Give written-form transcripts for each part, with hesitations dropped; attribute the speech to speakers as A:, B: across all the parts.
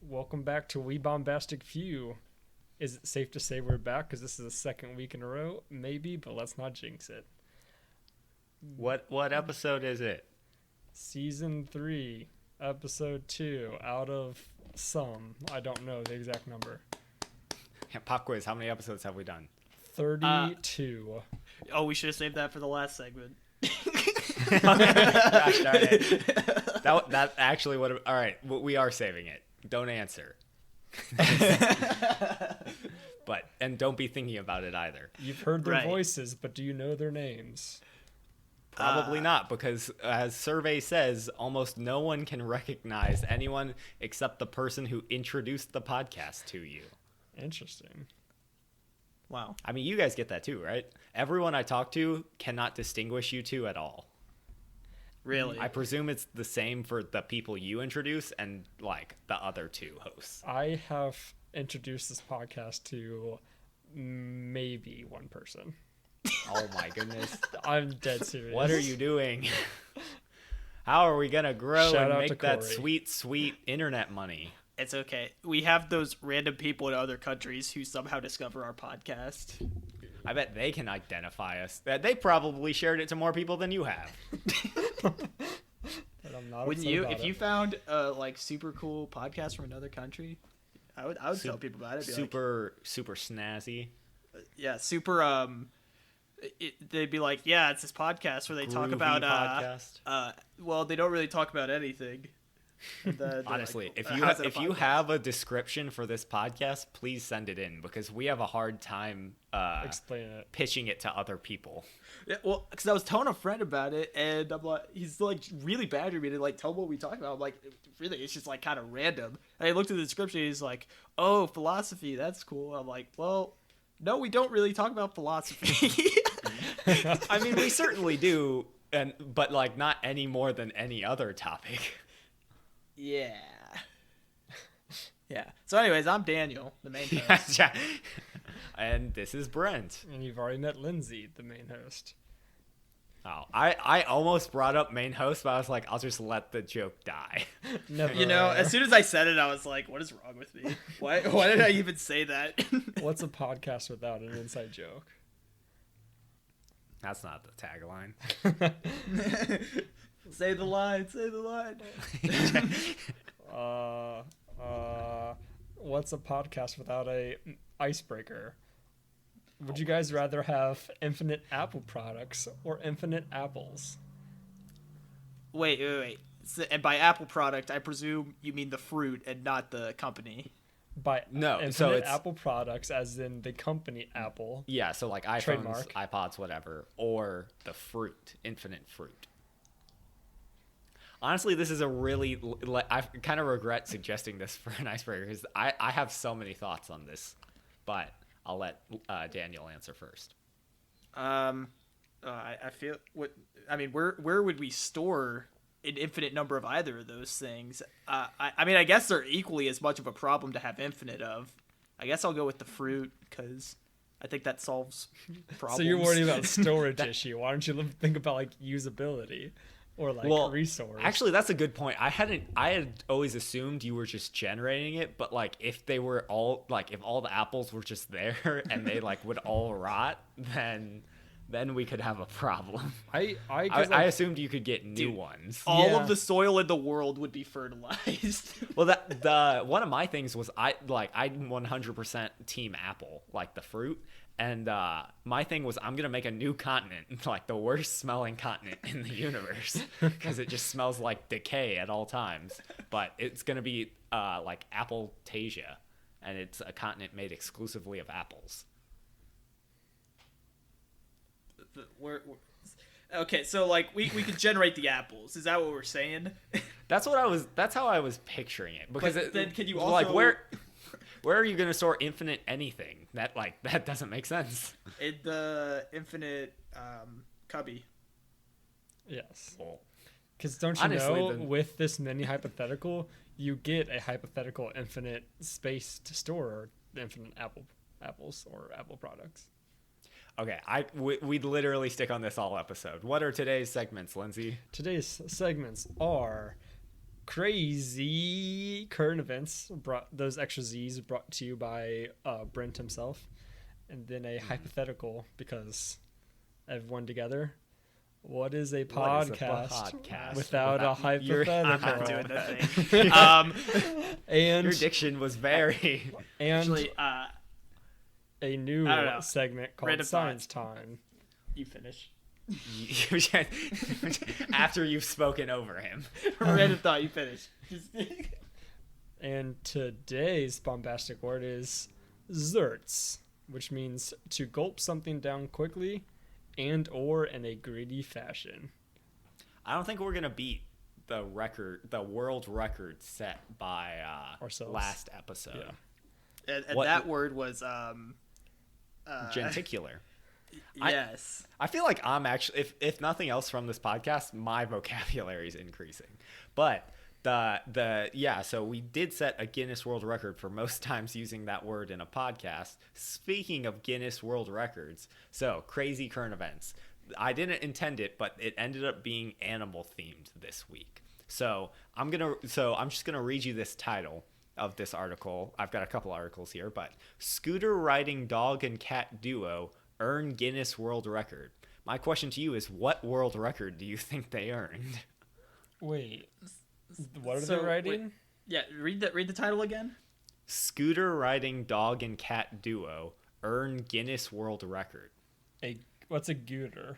A: Welcome back to We Bombastic Few. Is it safe to say we're back? Because this is the second week in a row? Maybe, but let's not jinx it.
B: What episode is it?
A: Season 3, Episode 2, out of some. I don't know the exact number.
B: Pop quiz, how many episodes have we done?
A: 32.
C: We should have saved that for the last segment.
B: Gosh darn it. That actually would have... All right, we are saving it. Don't answer. And don't be thinking about it either.
A: You've heard their voices, but do you know their names?
B: Probably not, because as survey says, almost no one can recognize anyone except the person who introduced the podcast to you.
A: Interesting.
C: Wow.
B: I mean, you guys get that too, right? Everyone I talk to cannot distinguish you two at all.
C: Really?
B: I presume it's the same for the people you introduce and, like, the other two hosts.
A: I have introduced this podcast to maybe one person.
B: Oh, my goodness.
A: I'm dead serious.
B: What are you doing? How are we going to grow
A: Shout
B: and
A: out to
B: make that
A: Corey.
B: sweet, sweet internet money?
C: It's okay. We have those random people in other countries who somehow discover our podcast.
B: I bet they can identify us. They probably shared it to more people than you have.
A: And I'm not
C: Wouldn't
A: upset
C: you?
A: about
C: If
A: it.
C: you found a super cool podcast from another country, I would tell people about it. Be
B: Super snazzy.
C: yeah, super. They'd be like, yeah, it's this podcast where they talk
B: Groovy
C: about
B: podcast.
C: well, they don't really talk about anything. And then they're
B: Honestly,
C: like,
B: if
C: how's it a
B: you
C: podcast?
B: have a description for this podcast, please send it in, because we have a hard time
A: Explain it.
B: pitching it to other people.
C: Yeah, well, because I was telling a friend about it, and I'm like, he's like really badgering me to like tell him what we talk about. I'm like, really, it's just like kind of random. And I looked at the description, he's like, oh, philosophy, that's cool. I'm like, well, no, we don't really talk about philosophy.
B: I mean, we certainly do, but like not any more than any other topic.
C: Yeah. Yeah. So, anyways, I'm Daniel, the main host.
B: Yeah. And this is Brent.
A: And you've already met Lindsay, the main host.
B: Oh, I almost brought up main host, but I was like, I'll just let the joke die.
A: Never.
C: You know, as soon as I said it, I was like, what is wrong with me? Why did I even say that?
A: What's a podcast without an inside joke?
B: That's not the tagline.
C: Say the line, say the line.
A: What's a podcast without a icebreaker? Would you guys rather have infinite Apple products or infinite apples?
C: Wait. So, and by Apple product, I presume you mean the fruit and not the company.
A: By
B: No,
A: infinite
B: so it's-
A: Apple products, as in the company Apple.
B: Yeah, so like iPhones,
A: Trademark.
B: iPods, whatever, or the fruit, infinite fruit. Honestly, this is a really... I kind of regret suggesting this for an icebreaker, because I have so many thoughts on this, but I'll let Daniel answer first.
C: I feel where would we store an infinite number of either of those things? I guess they're equally as much of a problem to have infinite of. I guess I'll go with the fruit, because I think that solves problems.
A: So you're worried about storage issue. Why don't you think about like usability or like resource?
B: Actually, that's a good point. I had always assumed you were just generating it, but like if they were all like if all the apples were just there and they like would all rot, then we could have a problem.
A: I
B: assumed you could get new ones.
C: All
A: Yeah.
C: of the soil in the world would be fertilized.
B: Well, the one of my things was I'm 100% team apple, like the fruit, and my thing was I'm gonna make a new continent, like the worst smelling continent in the universe, because it just smells like decay at all times. But it's gonna be like Appletasia, and it's a continent made exclusively of apples.
C: Okay, so like we could generate the apples. Is that what we're saying?
B: That's how I was picturing it. Because
C: But then can you
B: like
C: also-
B: where are you gonna store infinite anything? That doesn't make sense.
C: In the infinite cubby.
A: Yes.
B: Well,
A: Because don't you
B: honestly,
A: know,
B: then-
A: with this mini hypothetical, you get a hypothetical infinite space to store infinite apples or Apple products.
B: Okay, we'd literally stick on this all episode. What are today's segments, Lindsay?
A: Today's segments are crazy current events those extra Z's brought to you by Brent himself, and then a hypothetical because everyone together. What is a
B: What is a
A: podcast,
B: podcast
A: without a hypothetical?
C: I'm not doing that thing.
A: And
B: Your diction was very.
A: and
C: Actually,
A: a new
C: I don't know.
A: segment called
C: Random
A: Science Time.
C: you finish.
B: After you've spoken over him.
C: Random thought. You finish.
A: And today's bombastic word is zerts, which means to gulp something down quickly and or in a greedy fashion.
B: I don't think we're gonna beat the world record set by
A: Ourselves.
B: last episode.
A: Yeah.
C: And
B: What-
C: that word was
B: Genticular.
C: yes.
B: I feel like I'm actually, if nothing else from this podcast, my vocabulary is increasing. But so we did set a Guinness World Record for most times using that word in a podcast. Speaking of Guinness World Records, so crazy current events. I didn't intend it, but it ended up being animal themed this week. So I'm just gonna read you this title of this article. I've got a couple articles here, but scooter riding dog and cat duo earn Guinness World Record. My question to you is, what world record do you think they earned?
A: Wait, what are
C: So,
A: they writing?
C: Yeah. Read the title again.
B: Scooter riding dog and cat duo earn Guinness World Record.
A: What's a gooter?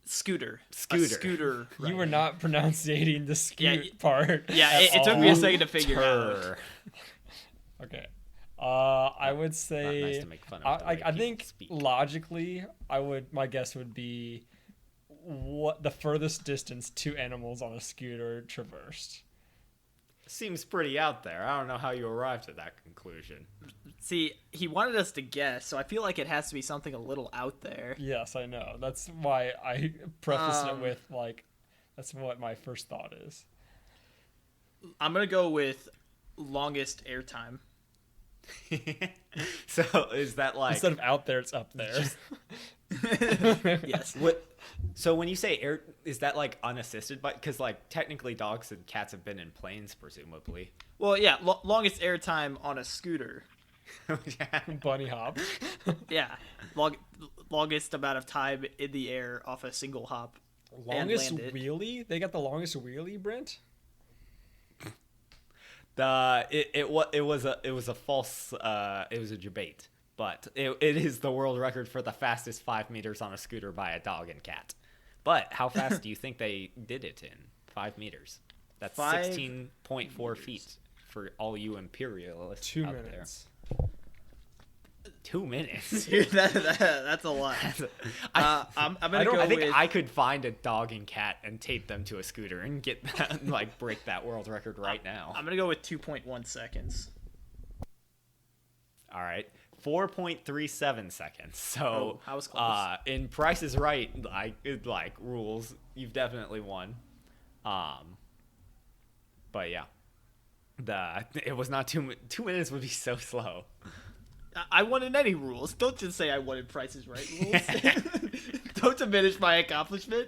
C: Scooter.
B: Scooter.
C: A scooter.
A: You were not pronouncing the scoot
C: Yeah,
A: part.
C: Yeah.
A: at
C: It took me a
A: all.
C: second to figure it out.
B: Tur.
A: Okay. I would
B: Not
A: say
B: nice to make fun of the way
A: I
B: people
A: think
B: speak.
A: logically my guess would be what the furthest distance two animals on a scooter traversed.
B: Seems pretty out there. I don't know how you arrived at that conclusion.
C: See, he wanted us to guess, so I feel like it has to be something a little out there.
A: Yes, I know. That's why I prefaced it
C: Um,
A: with that's what my first thought is.
C: I'm gonna go with longest airtime.
B: So is that like
A: Instead of out there, it's up there.
C: Yes.
B: what? So when you say air, is that like unassisted? But because like technically dogs and cats have been in planes, presumably.
C: Well, yeah, longest airtime on a scooter.
A: Bunny hop.
C: Yeah, longest amount of time in the air off a single hop.
A: Longest
C: landed.
A: wheelie? They got the longest wheelie, Brent?
B: It was a false it was a debate, but it is the world record for the fastest 5 meters on a scooter by a dog and cat. But how fast do you think they did it in 5 meters? That's 16.4 feet for all you imperialists
A: 2
B: out
A: minutes.
B: there. 2 minutes.
C: Dude, that's a lot. I'm gonna go
B: I think
C: with.
B: I could find a dog and cat and tape them to a scooter and get that, like break that world record right now.
C: I'm gonna go with 2.1 seconds.
B: All right, 4.37 seconds. So
C: Oh, I was close.
B: in Price is Right, like rules, you've definitely won. But yeah, it was not 2 minutes would be so slow.
C: I won in any rules. Don't just say I won in Price is Right rules. Don't diminish my accomplishment.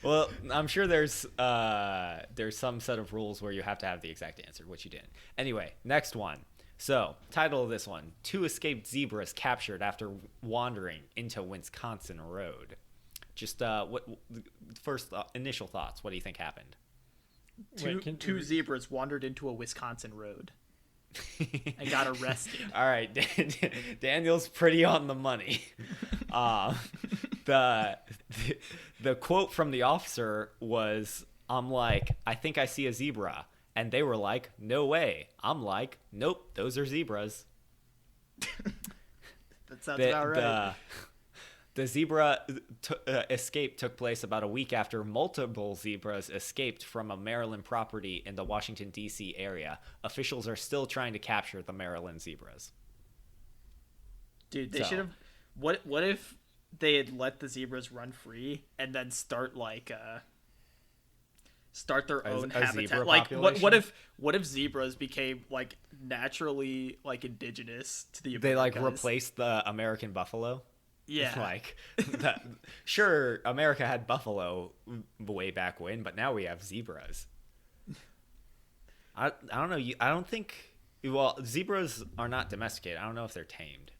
B: Well, I'm sure there's some set of rules where you have to have the exact answer, which you didn't. Anyway, next one. So, title of this one: 2 escaped zebras captured after wandering into Wisconsin Road. Just initial thoughts. What do you think happened?
C: Two zebras wandered into a Wisconsin road and got arrested.
B: All right, Daniel's pretty on the money. The quote from the officer was, "I'm like, I think I see a zebra," and they were like, "No way." I'm like, "Nope, those are zebras."
C: That sounds about right.
B: The zebra escape took place about a week after multiple zebras escaped from a Maryland property in the Washington, D.C. area. Officials are still trying to capture the Maryland zebras.
C: Dude, they should have. What if they had let the zebras run free and then start their own
B: a
C: habitat?
B: zebra
C: Like
B: population?
C: what if zebras became like naturally like indigenous to the
B: They
C: Americas?
B: like replaced the American buffalo.
C: Yeah.
B: Like that. Sure, America had buffalo way back when, but now we have zebras. I don't know. I don't think. Well, zebras are not domesticated. I don't know if they're tamed.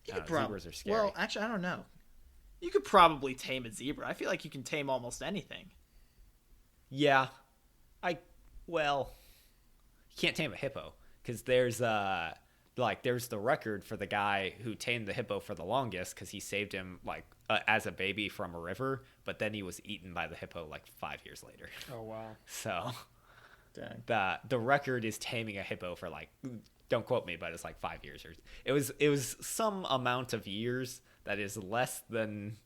B: Zebras are scary.
C: Well, actually, I don't know. You could probably tame a zebra. I feel like you can tame almost anything.
B: Yeah, well, you can't tame a hippo because there's the record for the guy who tamed the hippo for the longest because he saved him as a baby from a river, but then he was eaten by the hippo 5 years later.
A: Oh wow.
B: So
C: Dang.
B: the record is taming a hippo for don't quote me, but it's 5 years or it was some amount of years that is less than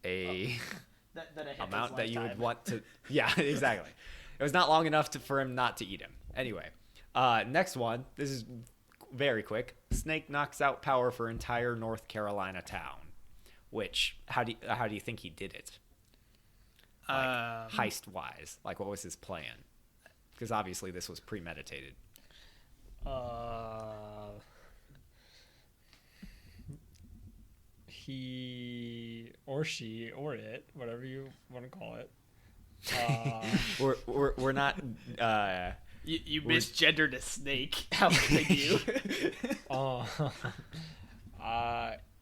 B: a amount that you would want to. Yeah, exactly. It was not long enough for him not to eat him. Anyway, next one. This is very quick. Snake knocks out power for entire North Carolina town. Which how do you think he did it? Heist wise, what was his plan? Because obviously this was premeditated.
A: He or she or it, whatever you want to call it.
B: We're not.
C: You misgendered a snake. How could you?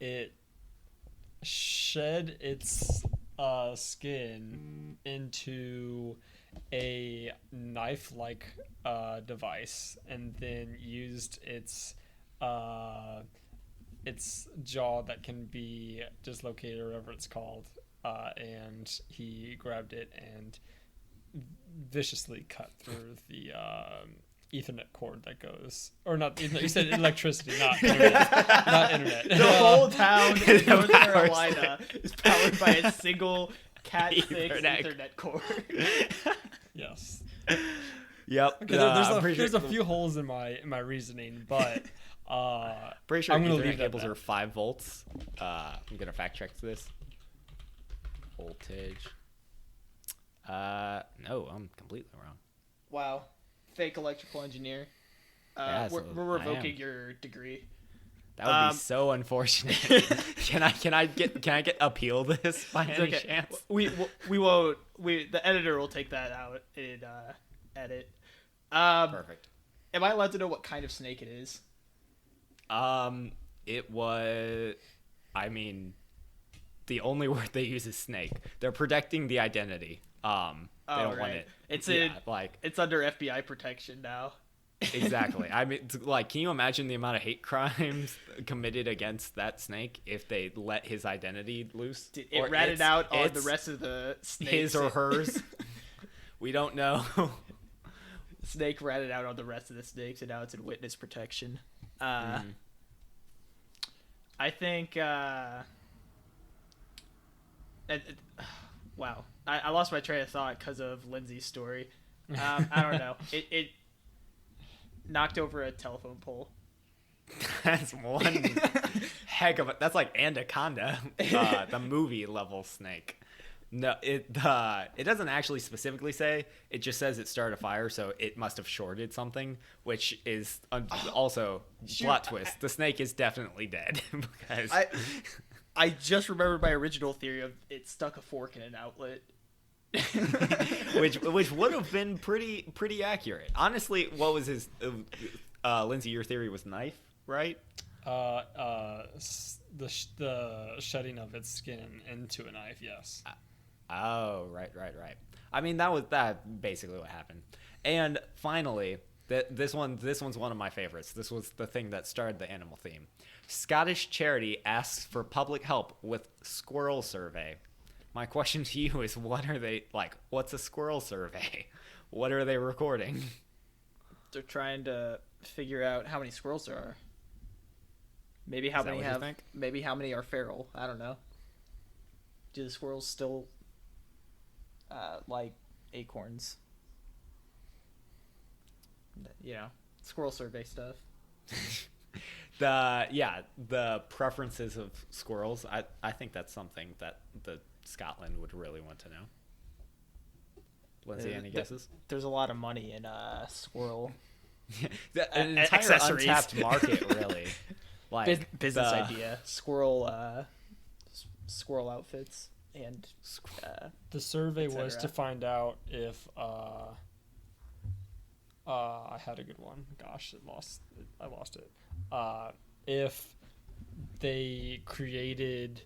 A: It shed its skin into a knife-like device, and then used its jaw that can be dislocated or whatever it's called, and he grabbed it and viciously cut through the Ethernet cord that goes, or not Ethernet, you said electricity, not internet.
C: The whole town in North Carolina is powered by a single Cat 6 Ethernet cord.
A: Yes.
B: Yep.
A: Okay, there's a few holes in my reasoning, but
B: pretty sure
A: I'm gonna
B: Ethernet
A: leave
B: cables are 5 volts. I'm gonna fact check this. Voltage. No, I'm completely wrong.
C: Wow. Fake electrical engineer.
B: Yeah,
C: we're revoking your degree.
B: That would be so unfortunate. Can I get appeal this by any chance?
C: We won't. The editor will take that out and edit.
B: Perfect.
C: Am I allowed to know what kind of snake it is?
B: It was. I mean, the only word they use is snake. They're protecting the identity. They don't want it.
C: It's it's under FBI protection now.
B: Exactly. I mean, can you imagine the amount of hate crimes committed against that snake if they let his identity loose?
C: It ratted out on the rest of the snakes.
B: His or hers. We don't know.
C: Snake ratted out on the rest of the snakes, and now it's in witness protection. I think. Wow, I lost my train of thought because of Lindsay's story. I don't know. It knocked over a telephone pole.
B: That's one heck of a. That's like Anaconda, the movie level snake. No, it doesn't actually specifically say. It just says it started a fire, so it must have shorted something, which is also plot twist. The snake is definitely dead because
C: I just remembered my original theory of it stuck a fork in an outlet.
B: which would have been pretty accurate. Honestly, what was his Lindsay, your theory was knife, right?
A: The shedding of its skin into a knife, yes.
B: Oh, right. I mean, that basically what happened. And finally, this one's one of my favorites. This was the thing that started the animal theme. Scottish charity asks for public help with squirrel survey. My question to you is, what are they what's a squirrel survey? What are they recording?
C: They're trying to figure out how many squirrels there are. Maybe how many are feral. I don't know. Do the squirrels still like acorns? Squirrel survey stuff.
B: The preferences of squirrels. I think that's something that the Scotland would really want to know. Lindsay, any guesses?
C: There's a lot of money in squirrel.
B: An entire
C: accessories.
B: Untapped market, really.
C: Business idea. Squirrel outfits. and
A: The survey was
C: etc.
A: to find out if I had a good one. Gosh, I lost it. If they created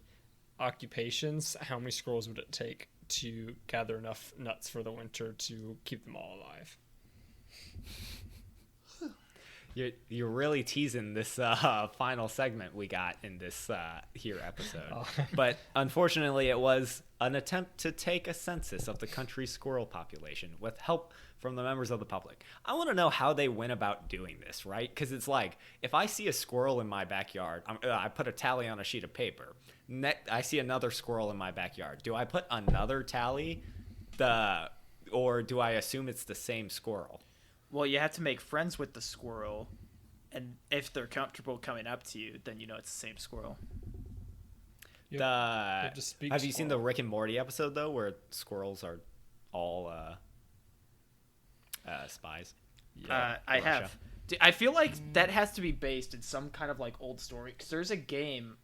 A: occupations, how many squirrels would it take to gather enough nuts for the winter to keep them all alive?
B: You're really teasing this final segment we got in this here episode.
A: Oh.
B: But unfortunately, it was an attempt to take a census of the country's squirrel population with help from the members of the public. I want to know how they went about doing this, right? Because it's like, if I see a squirrel in my backyard, I put a tally on a sheet of paper. I see another squirrel in my backyard. Do I put another tally? Or do I assume it's the same squirrel?
C: Well, you have to make friends with the squirrel, and if they're comfortable coming up to you, then you know it's the same squirrel.
B: Have you seen the Rick and Morty episode though, where squirrels are all spies?
C: Yeah, I have. I feel like that has to be based in some kind of like old story. Because there's a game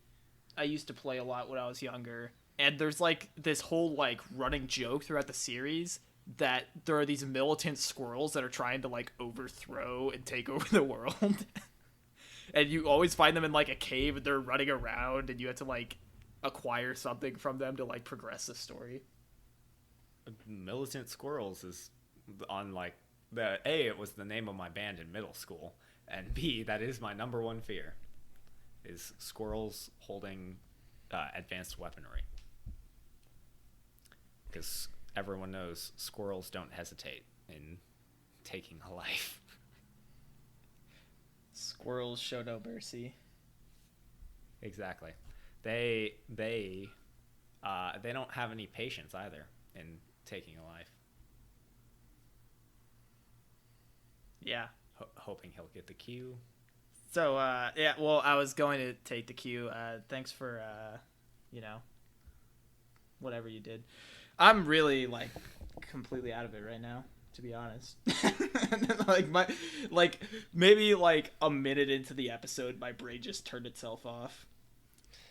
C: I used to play a lot when I was younger, and there's like this whole like running joke throughout the series that there are these militant squirrels that are trying to like overthrow and take over the world. And you always find them in like a cave and they're running around and you have to like acquire something from them to like progress the story.
B: Militant Squirrels is on like it was the name of my band in middle school, and B, that is my number one fear, is squirrels holding advanced weaponry. Because everyone knows squirrels don't hesitate in taking a life.
C: Squirrels show no mercy.
B: Exactly. They don't have any patience either in taking a life.
C: Yeah.
B: Hoping he'll get the cue.
C: So, yeah, well, I was going to take the cue. Thanks for, whatever you did. I'm really, like, completely out of it right now, to be honest. Maybe, like, a minute into the episode, my brain just turned itself off.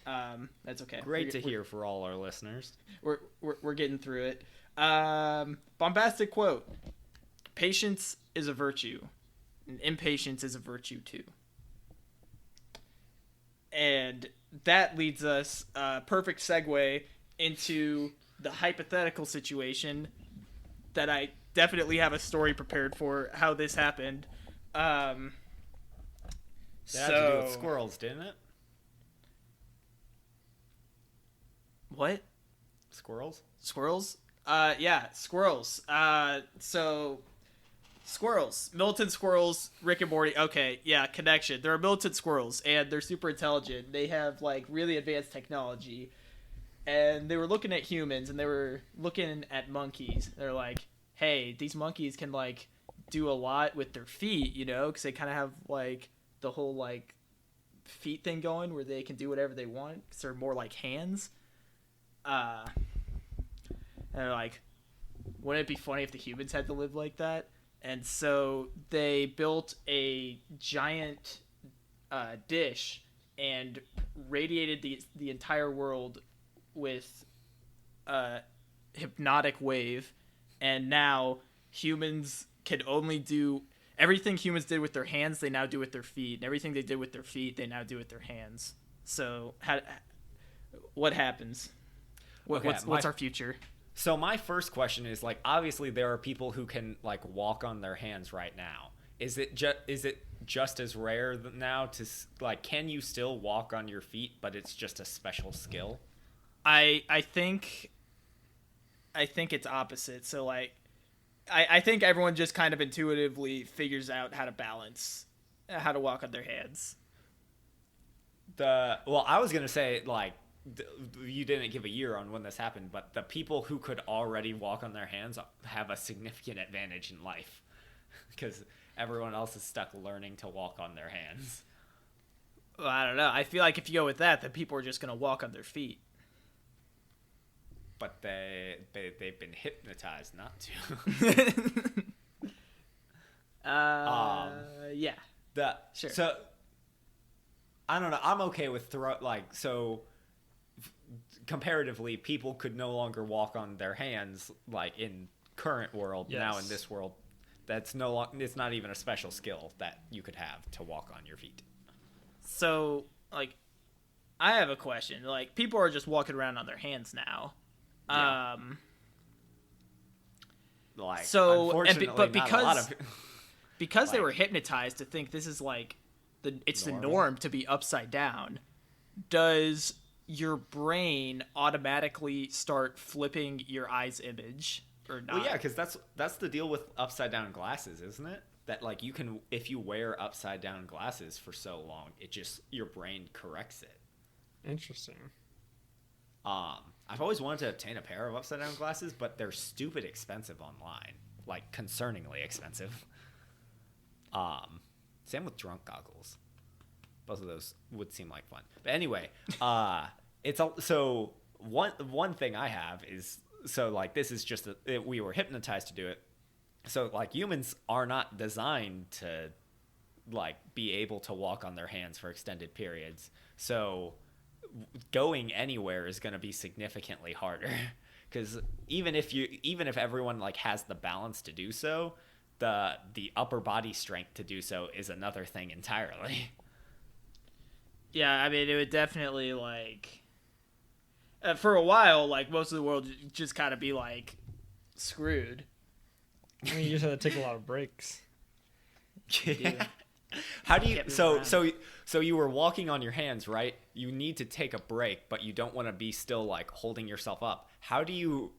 C: That's okay.
B: Great to hear for all our listeners.
C: We're getting through it. Bombastic quote. Patience is a virtue. And impatience is a virtue, too. And that leads us, perfect segue into the hypothetical situation that I definitely have a story prepared for how this happened.
B: It had to do with squirrels, didn't it?
C: What?
B: Squirrels?
C: Squirrels? Yeah, squirrels. Squirrels. Militant squirrels, Rick and Morty. Okay, yeah, connection. There are militant squirrels, and they're super intelligent. They have, like, really advanced technology. And they were looking at humans, and they were looking at monkeys. They're like, hey, these monkeys can, like, do a lot with their feet, you know? Because they kind of have, like, the whole, like, feet thing going where they can do whatever they want. Because they're more like hands. And they're like, wouldn't it be funny if the humans had to live like that? And so they built a giant dish and radiated the entire world with a hypnotic wave. And now humans can only do everything humans did with their hands, they now do with their feet. And everything they did with their feet, they now do with their hands. So what happens? What's our future?
B: So my first question is, like, obviously there are people who can, like, walk on their hands right now. Is it just as rare now to, like, can you still walk on your feet, but it's just a special skill?
C: I think it's opposite. So, like, I think everyone just kind of intuitively figures out how to balance, how to walk on their hands.
B: Well, I was gonna say, like, you didn't give a year on when this happened, but the people who could already walk on their hands have a significant advantage in life because everyone else is stuck learning to walk on their hands.
C: Well, I don't know. I feel like if you go with that, then people are just going to walk on their feet.
B: But they've been hypnotized not to.
C: Yeah.
B: Sure. So, I don't know. I'm okay with comparatively, people could no longer walk on their hands like in current world.
A: Yes.
B: Now in this world, it's not even a special skill that you could have to walk on your feet.
C: So, like, I have a question. Like, people are just walking around on their hands now.
B: Yeah. Like,
C: So,
B: unfortunately,
C: but
B: not a lot of
C: because they
B: like,
C: were hypnotized to think this is like the
B: normal.
C: norm to be upside down, does your brain automatically start flipping your eye's image or not?
B: Well, yeah, because that's the deal with upside down glasses, isn't it? That like you can, if you wear upside down glasses for so long, it just your brain corrects it.
A: Interesting.
B: I've always wanted to obtain a pair of upside down glasses, but they're stupid expensive online, like concerningly expensive. Same with drunk goggles. Both of those would seem like fun. But anyway, so one thing I have is, so like this is just we were hypnotized to do it. So like humans are not designed to like be able to walk on their hands for extended periods. So going anywhere is going to be significantly harder, because even if everyone like has the balance to do so, the upper body strength to do so is another thing entirely.
C: Yeah, I mean, it would definitely, like, for a while, like, most of the world just kind of be, like, screwed.
A: I mean, you just have to take a lot of breaks.
B: Yeah. How do you
C: Can't move
B: so
C: around.
B: so you were walking on your hands, right? You need to take a break, but you don't want to be still like holding yourself up. How do you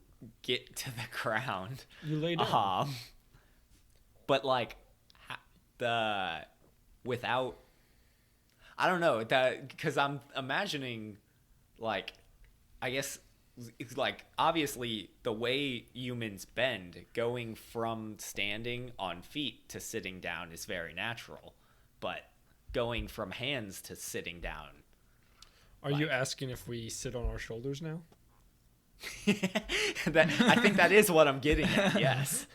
B: get to the ground?
A: You lay down.
B: But like without, I don't know, that because I'm imagining like, I guess it's like obviously the way humans bend, going from standing on feet to sitting down is very natural, but going from hands to sitting down.
A: Are you asking if we sit on our shoulders now?
B: I think that is what I'm getting at. Yes.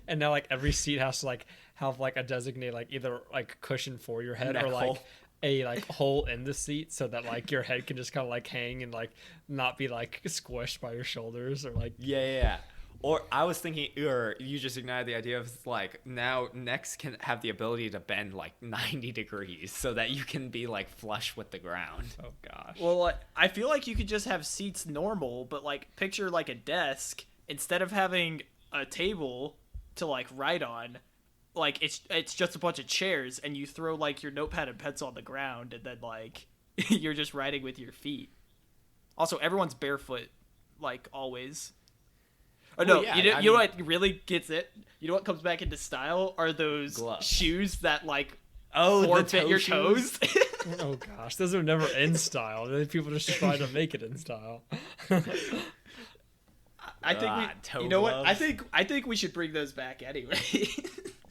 A: And now like every seat has to like have like a designated like either like cushion for your head
B: Neck
A: or like
B: hole.
A: a like hole in the seat so that like your head can just kind of like hang and like not be like squished by your shoulders or like
B: Yeah. Or I was thinking, or you just ignited the idea of like now necks can have the ability to bend like 90 degrees so that you can be like flush with the ground.
A: oh gosh.
C: Well, like, I feel like you could just have seats normal, but, like, picture, like, a desk. Instead of having a table to, like, write on, like, it's just a bunch of chairs, and you throw, like, your notepad and pencil on the ground, and then, like, you're just writing with your feet. Also, everyone's barefoot, like, always. Oh, no,
B: Well, yeah,
C: you
B: I
C: know
B: mean-
C: what really gets it? You know what comes back into style? Are those
B: Gloves.
C: shoes that, like,
B: Oh,
C: forfeit your toes?
A: Oh gosh, those are never in style. Then people just try to make it in style.
C: I think
B: toe
C: you know what?
B: gloves.
C: I think we should bring those back anyway.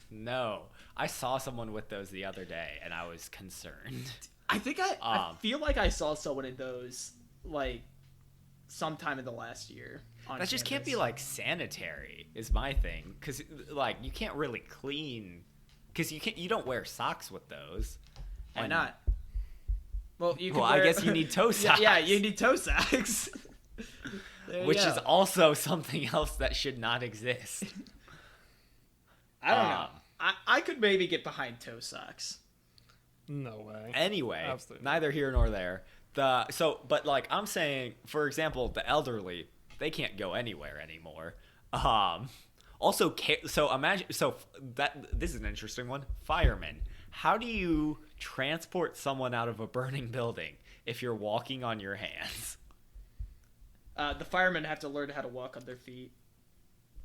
B: No, I saw someone with those the other day and I was concerned.
C: I think I feel like I saw someone in those like sometime in the last year. On
B: That just can't be
C: campus.
B: like sanitary is my thing, because like you can't really clean, because you don't wear socks with those.
C: Why
B: And-
C: not? Well, you can
B: Well, I
C: wear-
B: guess you need toe
C: Yeah,
B: socks.
C: yeah, you need toe socks. There you
B: Which
C: go.
B: is also something else that should not exist.
C: I don't know. I could maybe get behind toe socks.
A: No way.
B: Anyway,
A: Absolutely.
B: neither here nor there. But like I'm saying, for example, the elderly, they can't go anywhere anymore. Also, so imagine, this is an interesting one. Firemen, how do you transport someone out of a burning building if you're walking on your hands?
C: The firemen have to learn how to walk on their feet.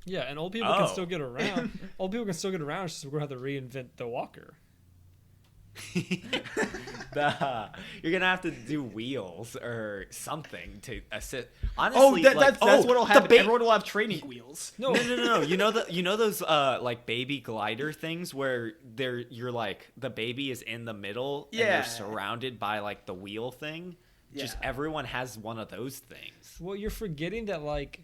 A: Yeah, and old people can still get around. Old people can still get around. It's just we're gonna have to reinvent the walker.
B: You're gonna have to do wheels or something to assist. Honestly,
C: That's what'll happen. Everyone will have training wheels.
B: No. You know those like baby glider things where you're like the baby is in the middle and
C: Yeah.
B: they're surrounded by like the wheel thing. Just
C: Yeah.
B: everyone has one of those things.
A: Well, you're forgetting that like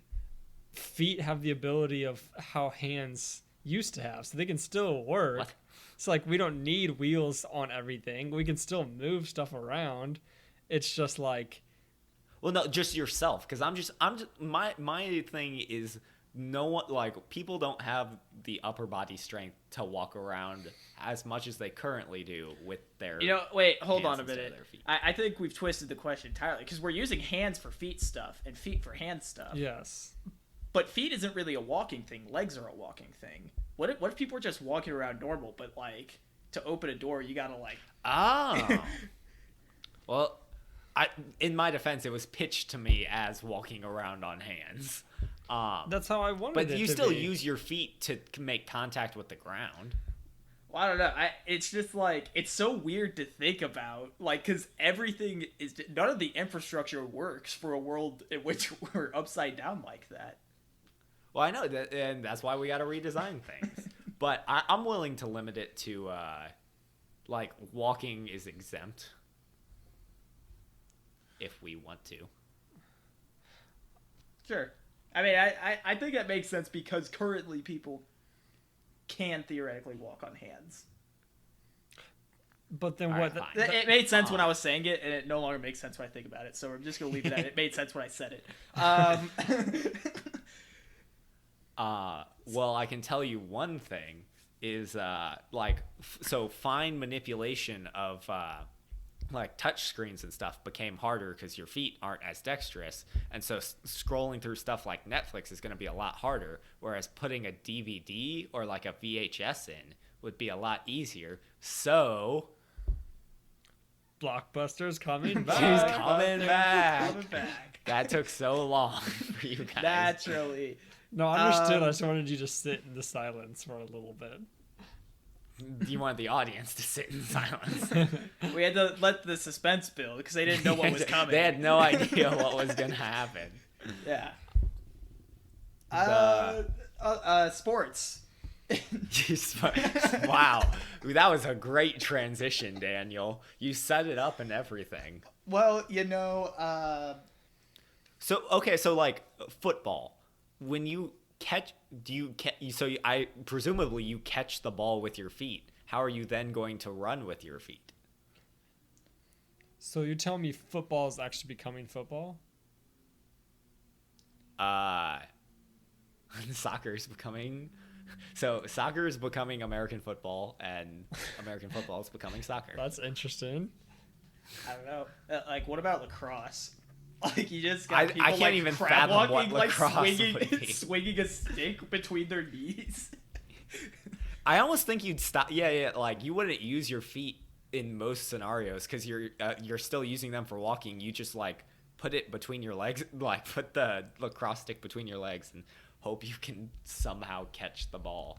A: feet have the ability of how hands used to have, so they can still work.
B: What?
A: So like we don't need wheels on everything. We can still move stuff around. It's just like
B: Well, no, just yourself, because my thing is no one, like, people don't have the upper body strength to walk around as much as they currently do with their.
C: Wait, hold
B: hands
C: on a
B: instead of
C: minute.
B: their feet.
C: I think we've twisted the question entirely because we're using hands for feet stuff and feet for hand stuff.
A: Yes.
C: But feet isn't really a walking thing. Legs are a walking thing. What if people are just walking around normal, but like to open a door, you gotta like.
B: Oh. Well, in my defense, it was pitched to me as walking around on hands.
A: That's how I wanted it to be.
B: But you still use your feet to make contact with the ground.
C: Well, I don't know. It's just like it's so weird to think about, like, because everything is none of the infrastructure works for a world in which we're upside down like that.
B: Well, I know that, and that's why we got to redesign things. But I'm willing to limit it to, like, walking is exempt if we want to.
C: Sure. I mean, I think that makes sense because currently people can theoretically walk on hands.
A: But then
B: All
A: what?
B: right,
C: It made sense when I was saying it, and it no longer makes sense when I think about it. So we're just gonna leave it at it made sense when I said it.
B: Well, I can tell you one thing is, so fine manipulation of, like, touch screens and stuff became harder because your feet aren't as dexterous, and so scrolling through stuff like Netflix is going to be a lot harder, whereas putting a DVD or like a VHS in would be a lot easier. So
A: Blockbuster's coming back.
B: she's coming back.
C: Coming back.
B: That took so long for you guys.
C: Naturally.
A: No, I understood. I just wanted you to sit in the silence for a little bit.
B: You wanted the audience to sit in silence.
C: We had to let the suspense build because they didn't know what was coming.
B: They had no idea what was going to happen.
C: Yeah. Sports.
B: Wow. That was a great transition, Daniel. You set it up and everything.
C: Well,
B: So like football. When you catch, I presumably you catch the ball with your feet. How are you then going to run with your feet?
A: So you tell me football is actually becoming football?
B: Soccer is becoming American football, and American football is becoming soccer.
A: That's interesting.
C: I don't know. Like, what about lacrosse? Like, you just got people
B: I can't
C: like
B: even
C: crab
B: fathom
C: walking,
B: what
C: like
B: lacrosse would be.
C: swinging a stick between their knees.
B: I almost think you'd stop. Yeah. Like, you wouldn't use your feet in most scenarios because you're still using them for walking. You just like put it between your legs, like put the lacrosse stick between your legs, and hope you can somehow catch the ball.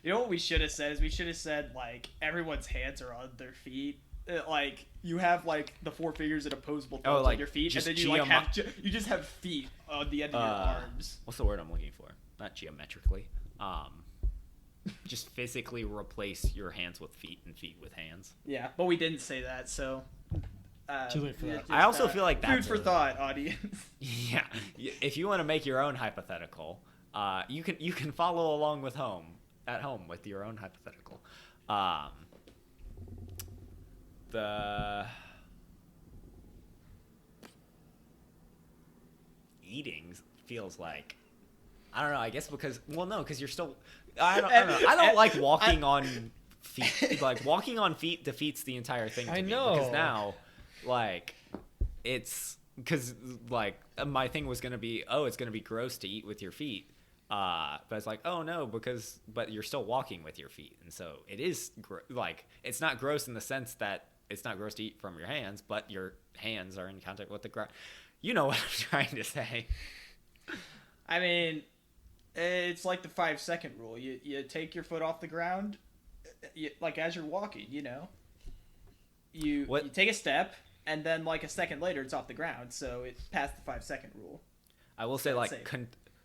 C: You know what we should have said is we should have said like everyone's hands are on their feet. Like you have like the four fingers and opposable thumbs
B: like,
C: on your feet, and
B: just
C: then you like have you just have feet on the end of your arms.
B: What's the word I'm looking for? Not geometrically. Just physically replace your hands with feet and feet with hands.
C: Yeah, but we didn't say that, so.
A: Too late for that.
B: I also feel like that's
C: food for thought, audience.
B: Yeah, if you want to make your own hypothetical, you can follow along at home with your own hypothetical. The eating feels like, I don't know. I guess because you're still. I don't know. I don't like walking on feet. Like walking on feet defeats the entire thing.
A: I
B: me,
A: know.
B: Because now, like, it's because like my thing was gonna be, it's gonna be gross to eat with your feet. But it's like, oh no, but you're still walking with your feet, and so it is like it's not gross in the sense that it's not gross to eat from your hands, but your hands are in contact with the ground. You know what I'm trying to say.
C: I mean, it's like the 5-second rule. You take your foot off the ground, like as you're walking. You take a step, and then like a second later, it's off the ground. So it's past the 5-second rule.
B: I will say, like,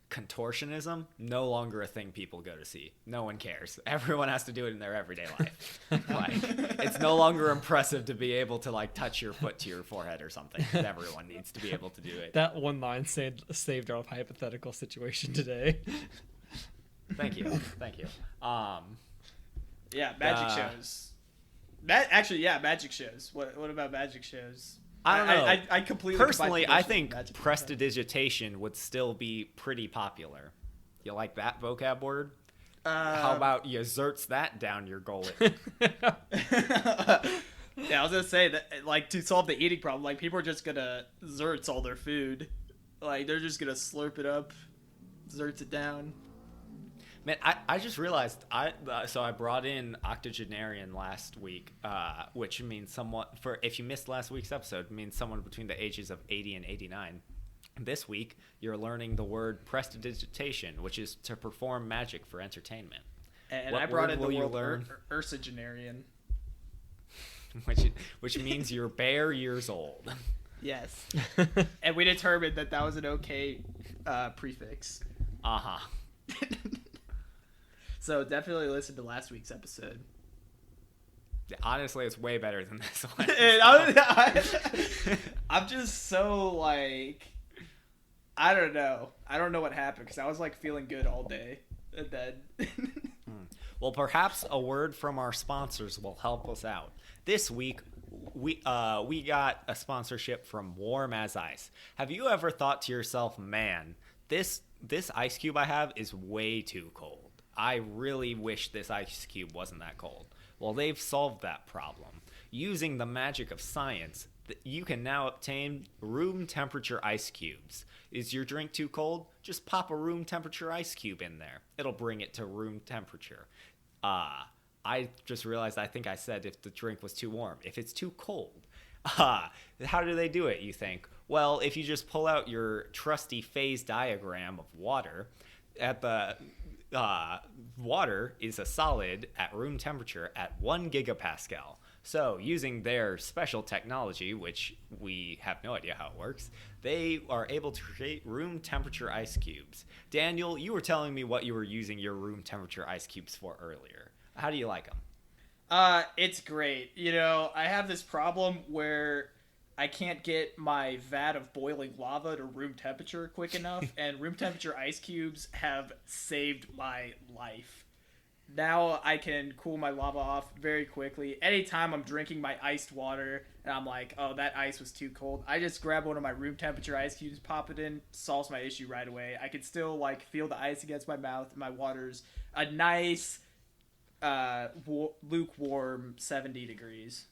B: contortionism, no longer a thing people go to see. No one cares. Everyone has to do it in their everyday life. Like, it's no longer impressive to be able to like touch your foot to your forehead or something. Everyone needs to be able to do it.
A: That one line saved our hypothetical situation today.
B: Thank you.
C: Yeah, magic shows. Magic shows. What about magic shows?
B: I don't know.
C: I completely
B: Personally,
C: combine
B: I
C: tradition
B: think
C: with magic.
B: prestidigitation would still be pretty popular. You like that vocab word? How about you zerts that down your gullet?
C: Yeah, I was gonna say that, like, to solve the eating problem, like, people are just gonna zerts all their food. Like, they're just gonna slurp it up, zerts it down.
B: Man, I just realized I brought in Octogenarian last week, which means someone for if you missed last week's episode, means someone between the ages of 80 and 89. This week, you're learning the word prestidigitation, which is to perform magic for entertainment.
C: And
B: What
C: I brought
B: word
C: in the
B: will you
C: world
B: learn?
C: Ursagenarian.
B: which means you're bare years old.
C: Yes. And we determined that was an okay prefix.
B: Uh-huh.
C: So definitely listen to last week's episode.
B: Honestly, it's way better than this one.
C: And I'm just so, like, I don't know. I don't know what happened because I was, like, feeling good all day. And then...
B: Well, perhaps a word from our sponsors will help us out. This week, we got a sponsorship from Warm as Ice. Have you ever thought to yourself, man, this ice cube I have is way too cold. I really wish this ice cube wasn't that cold. Well, they've solved that problem. Using the magic of science, you can now obtain room temperature ice cubes. Is your drink too cold? Just pop a room temperature ice cube in there. It'll bring it to room temperature. I just realized I think I said if the drink was too warm. If it's too cold. How do they do it, you think? Well, if you just pull out your trusty phase diagram of water, at the water is a solid at room temperature at 1 gigapascal. So, using their special technology, which we have no idea how it works, they are able to create room temperature ice cubes. Daniel, you were telling me what you were using your room temperature ice cubes for earlier. How do you like them?
C: It's great. You know, I have this problem where I can't get my vat of boiling lava to room temperature quick enough, and room temperature ice cubes have saved my life. Now I can cool my lava off very quickly. Anytime I'm drinking my iced water and I'm like, oh, that ice was too cold, I just grab one of my room temperature ice cubes, pop it in, solves my issue right away. I can still, like, feel the ice against my mouth, and my water's a nice, lukewarm 70 degrees.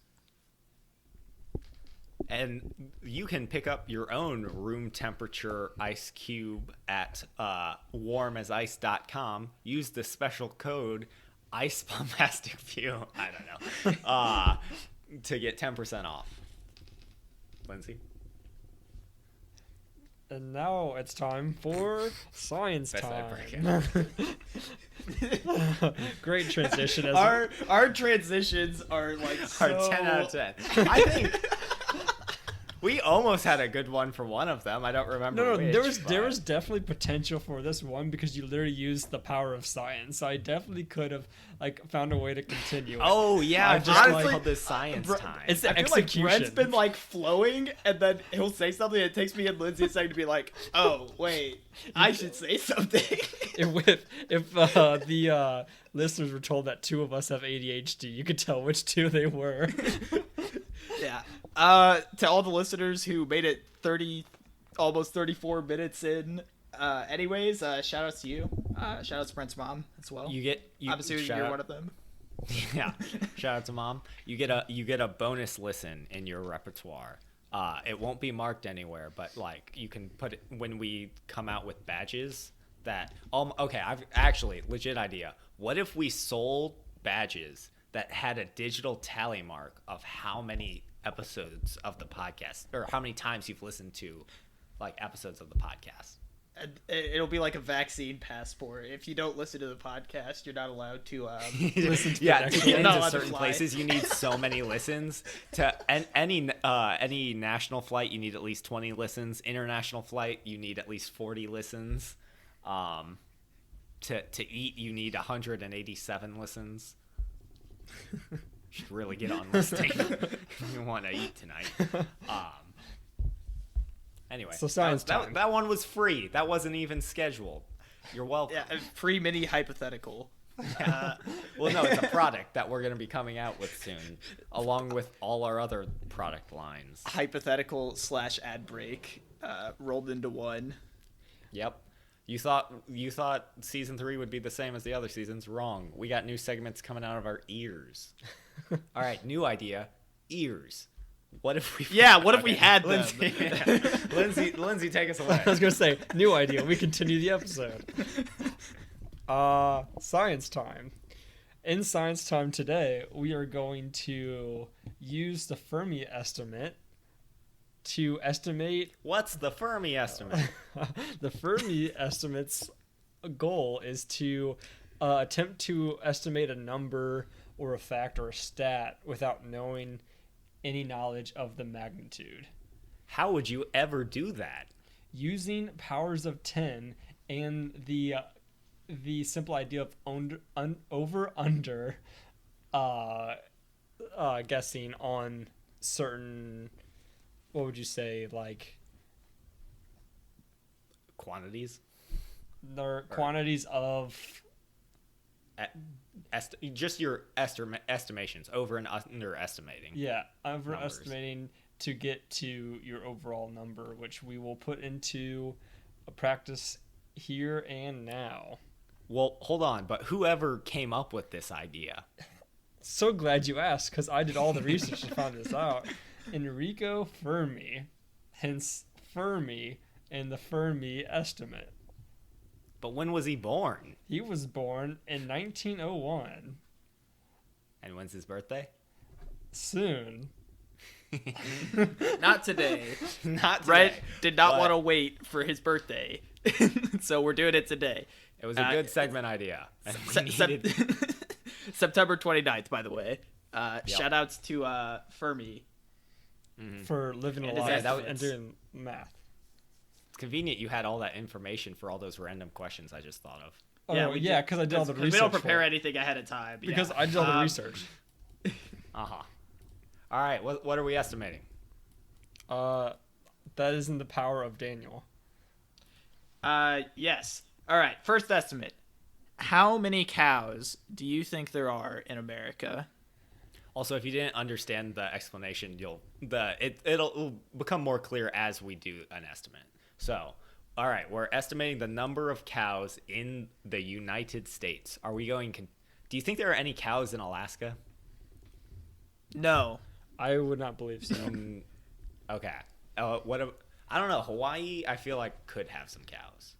B: And you can pick up your own room temperature ice cube at warmasice.com. Use the special code IceBombasticFew. I don't know. To get 10% off. Lindsay?
A: And now it's time for science
B: Best
A: time. Great transition.
C: Our transitions are like so...
B: Our 10 out of 10. I think we almost had a good one for one of them. I don't remember.
A: No,
B: which,
A: there was definitely potential for this one because you literally used the power of science. So I definitely could have found a way to continue.
B: Oh yeah,
A: I
B: I've
A: just
B: just
C: honestly,
B: called this science time.
A: It's the
C: I feel like
A: execution.
C: Brent's been like flowing, and then he'll say something, and it takes me and Lindsay a second to be like, "Oh, wait, I should say something."
A: if the listeners were told that two of us have ADHD, you could tell which two they were.
C: Yeah. To all the listeners who made it almost 34 minutes in. Anyways, shout outs to you. Shout outs to Brent's mom as well.
B: You
C: I'm assuming you're one of them.
B: Yeah. Shout out to mom. You get a bonus listen in your repertoire. It won't be marked anywhere, but like you can put it when we come out with badges that okay, I've actually legit idea. What if we sold badges that had a digital tally mark of how many episodes of the podcast or how many times you've listened to like episodes of the podcast?
C: It'll be like a vaccine passport. If you don't listen to the podcast, you're not allowed to listen to
B: yeah,
C: the
B: to
C: next
B: get
C: one. You're not
B: into
C: allowed to
B: certain
C: fly.
B: places, you need so many listens. To any national flight, you need at least 20 listens. International flight, you need at least 40 listens. To eat, you need 187 listens. Should really get on listing if you want to eat tonight. Anyway,
A: So science time.
B: that one was free. That wasn't even scheduled. You're welcome.
C: Yeah, free mini hypothetical.
B: Well, no, it's a product that we're going to be coming out with soon, along with all our other product lines.
C: Hypothetical / ad break rolled into one.
B: Yep. You thought season 3 would be the same as the other seasons. Wrong. We got new segments coming out of our ears. All right, new idea. Ears. What if we?
C: Yeah, what if we had them?
B: Lindsay, take us away.
A: I was gonna say, new idea. We continue the episode. Science time. In science time today, we are going to use the Fermi estimate to estimate.
B: What's the Fermi estimate?
A: The Fermi estimate's goal is to attempt to estimate a number or a fact or a stat without knowing any knowledge of the magnitude.
B: How would you ever do that?
A: Using powers of 10 and the simple idea of over-under guessing on certain, what would you say, like
B: Quantities?
A: the quantities of
B: Just your estimations, over and underestimating.
A: overestimating to get to your overall number, which we will put into a practice here and now.
B: Well, hold on, but whoever came up with this idea?
A: So glad you asked, because I did all the research to find this out. Enrico Fermi, hence Fermi and the Fermi estimate.
B: But when was he born?
A: He was born in 1901.
B: And when's his birthday?
A: Soon.
C: Not today.
B: Not today.
C: Brett did not
B: but
C: want to wait for his birthday, so we're doing it today.
B: It was a good segment idea. And we needed...
C: September 29th, by the way. Shout outs to Fermi.
A: For living a
C: And his
A: life
C: estimates.
A: and doing math.
B: It's convenient you had all that information for all those random questions I just thought of.
A: Oh, yeah, because I did all the research.
C: We don't prepare
A: for it.
C: anything ahead of time.
A: Because
C: yeah.
A: I did all the research.
B: Uh-huh. All right, what are we estimating?
A: That is in the power of Daniel.
C: Yes. All right, first estimate. How many cows do you think there are in America?
B: Also, if you didn't understand the explanation, it'll become more clear as we do an estimate. So, all right, we're estimating the number of cows in the United States. Are we going? Do you think there are any cows in Alaska?
C: No.
A: I would not believe so.
B: Okay. I don't know. Hawaii, I feel like could have some cows.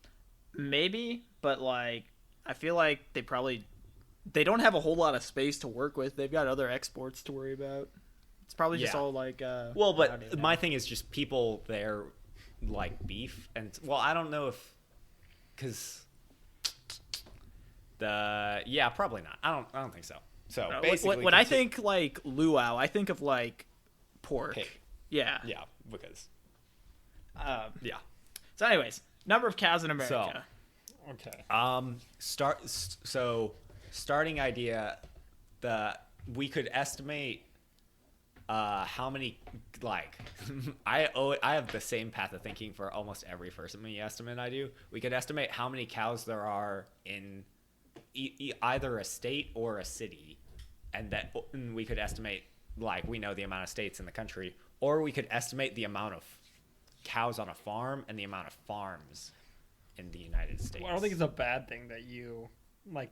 C: Maybe, but I feel like they don't have a whole lot of space to work with. They've got other exports to worry about. It's probably just all
B: well, but my thing is just people there like beef, and I don't know if because probably not. I don't think so. So basically,
C: when I think luau, I think of pork.
B: Pig.
C: Yeah.
B: Yeah, because
C: yeah. So, anyways, number of cows in America.
A: Okay.
B: Starting idea, we could estimate how many I have the same path of thinking for almost every first estimate I do. We could estimate how many cows there are in either a state or a city, and we could estimate we know the amount of states in the country, or we could estimate the amount of cows on a farm and the amount of farms in the United States.
A: Well, I don't think it's a bad thing that you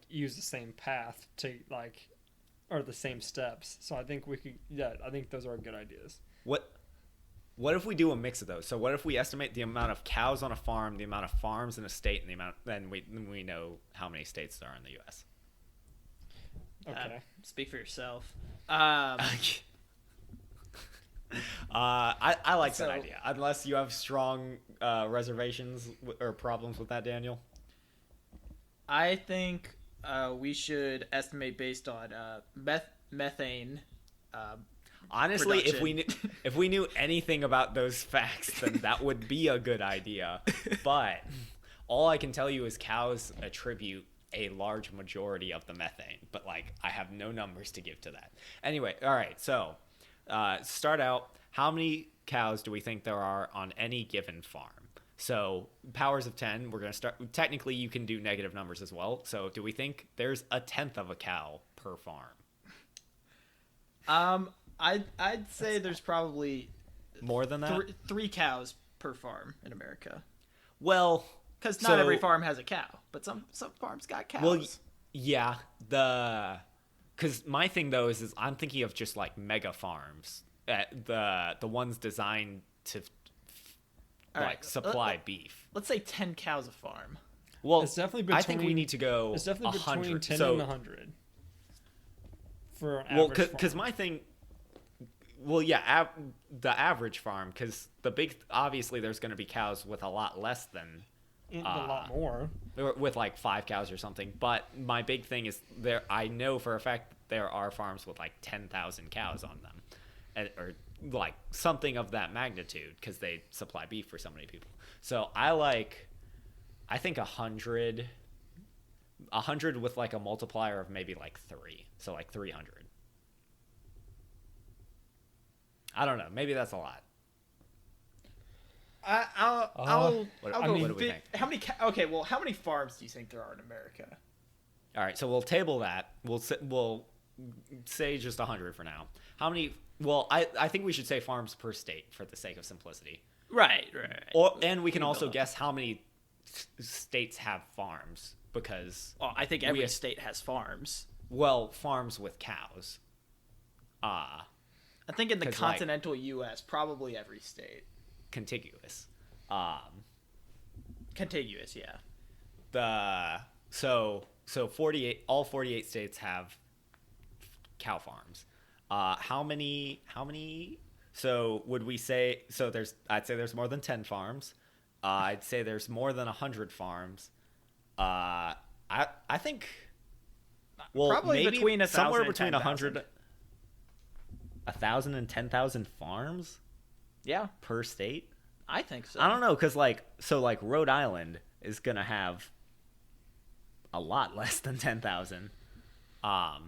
A: use the same path to or the same steps. So I think we could. Yeah, I think those are good ideas.
B: What if we do a mix of those? So what if we estimate the amount of cows on a farm, the amount of farms in a state, and then we know how many states there are in the U.S.
A: Okay.
C: Speak for yourself.
B: I like that idea. Unless you have strong reservations or problems with that, Daniel.
C: I think we should estimate based on methane.
B: Honestly,
C: production.
B: if we knew anything about those facts, then that would be a good idea. But all I can tell you is cows attribute a large majority of the methane. But I have no numbers to give to that. Anyway, all right. So start out. How many cows do we think there are on any given farm? So powers of 10, we're going to start. Technically, you can do negative numbers as well. So do we think there's a tenth of a cow per farm?
C: I'd say there's probably
B: More than that?
C: three cows per farm in America.
B: Well,
C: Because not every farm has a cow, but some farms got cows.
B: Well, yeah. Because my thing though is I'm thinking of just like mega farms, the ones designed to
C: All right,
B: supply beef.
C: Let's say 10 cows a farm.
B: Well,
A: It's definitely
B: I think we need to go.
A: It's definitely
B: 100.
A: between 10
B: so,
A: and 100 for an
B: well,
A: average
B: because my thing. Well, yeah, the average farm, because obviously there's going to be cows with a lot less than.
A: farm. A lot more.
B: With like 5 cows or something. But my big thing is I know for a fact there are farms with like 10,000 cows on them, or like something of that magnitude, because they supply beef for so many people. So I think 100 with like a multiplier of maybe like 3, so like 300. I don't know, maybe that's a lot.
C: I'll
B: What
C: go
B: do
C: with
B: we think?
C: how many how many farms do you think there are in America?
B: All right, so we'll table that. We'll say just 100 for now. How many? Well, I think we should say farms per state for the sake of simplicity.
C: Right.
B: And we can also guess how many states have farms, because
C: Well, I think every state has farms.
B: farms with cows.
C: I think in the
B: 'Cause,
C: continental U.S., probably every state.
B: Contiguous.
C: Contiguous, yeah.
B: So 48 states have cow farms. How many? So would we say? So I'd say there's more than 10 farms. I'd say there's more than 100 farms. I think. Well,
C: Probably
B: maybe
C: between 1,000
B: somewhere
C: and
B: between
C: 10,000.
B: 1,000 and 10,000 farms
C: Yeah,
B: per state.
C: I think so.
B: I don't know, because Rhode Island is gonna have a lot less than 10,000. I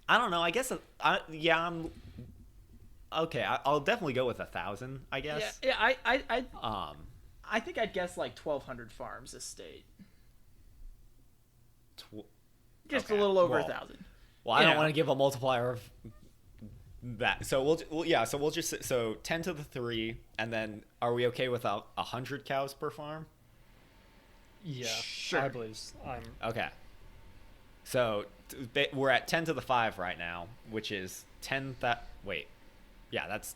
B: don't know. I guess I'm okay. I'll definitely go with 1,000. I guess.
C: Yeah, I think I'd guess like 1,200 farms a state. Just
B: Okay,
C: a little over
B: well, I1,000. don't
C: Yeah.
B: want to give a multiplier of that. So we'll just so 10 to the 3, and then are we okay with 100 cows per farm?
A: Yeah,
C: Sure.
A: I believe I'm.
B: Okay. So we're at 10 to the 5 right now, which is 10 that wait. Yeah, that's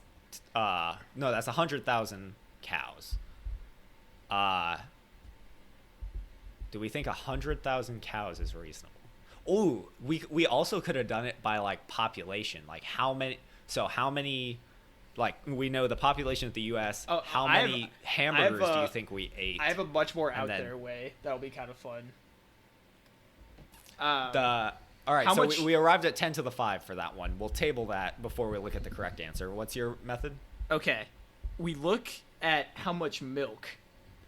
B: no, that's 100,000 cows. Do we think 100,000 cows is reasonable? Oh, we also could have done it by like population, like how many. So how many? Like we know the population of the U.S.
C: Oh,
B: how many hamburgers do you think we ate?
C: I have a much more out
B: then-
C: there way that'll be kind of fun.
B: All right,
C: How
B: so
C: much-
B: we arrived at 10 to the 5 for that one. We'll table that before we look at the correct answer. What's your method?
C: Okay, we look at how much milk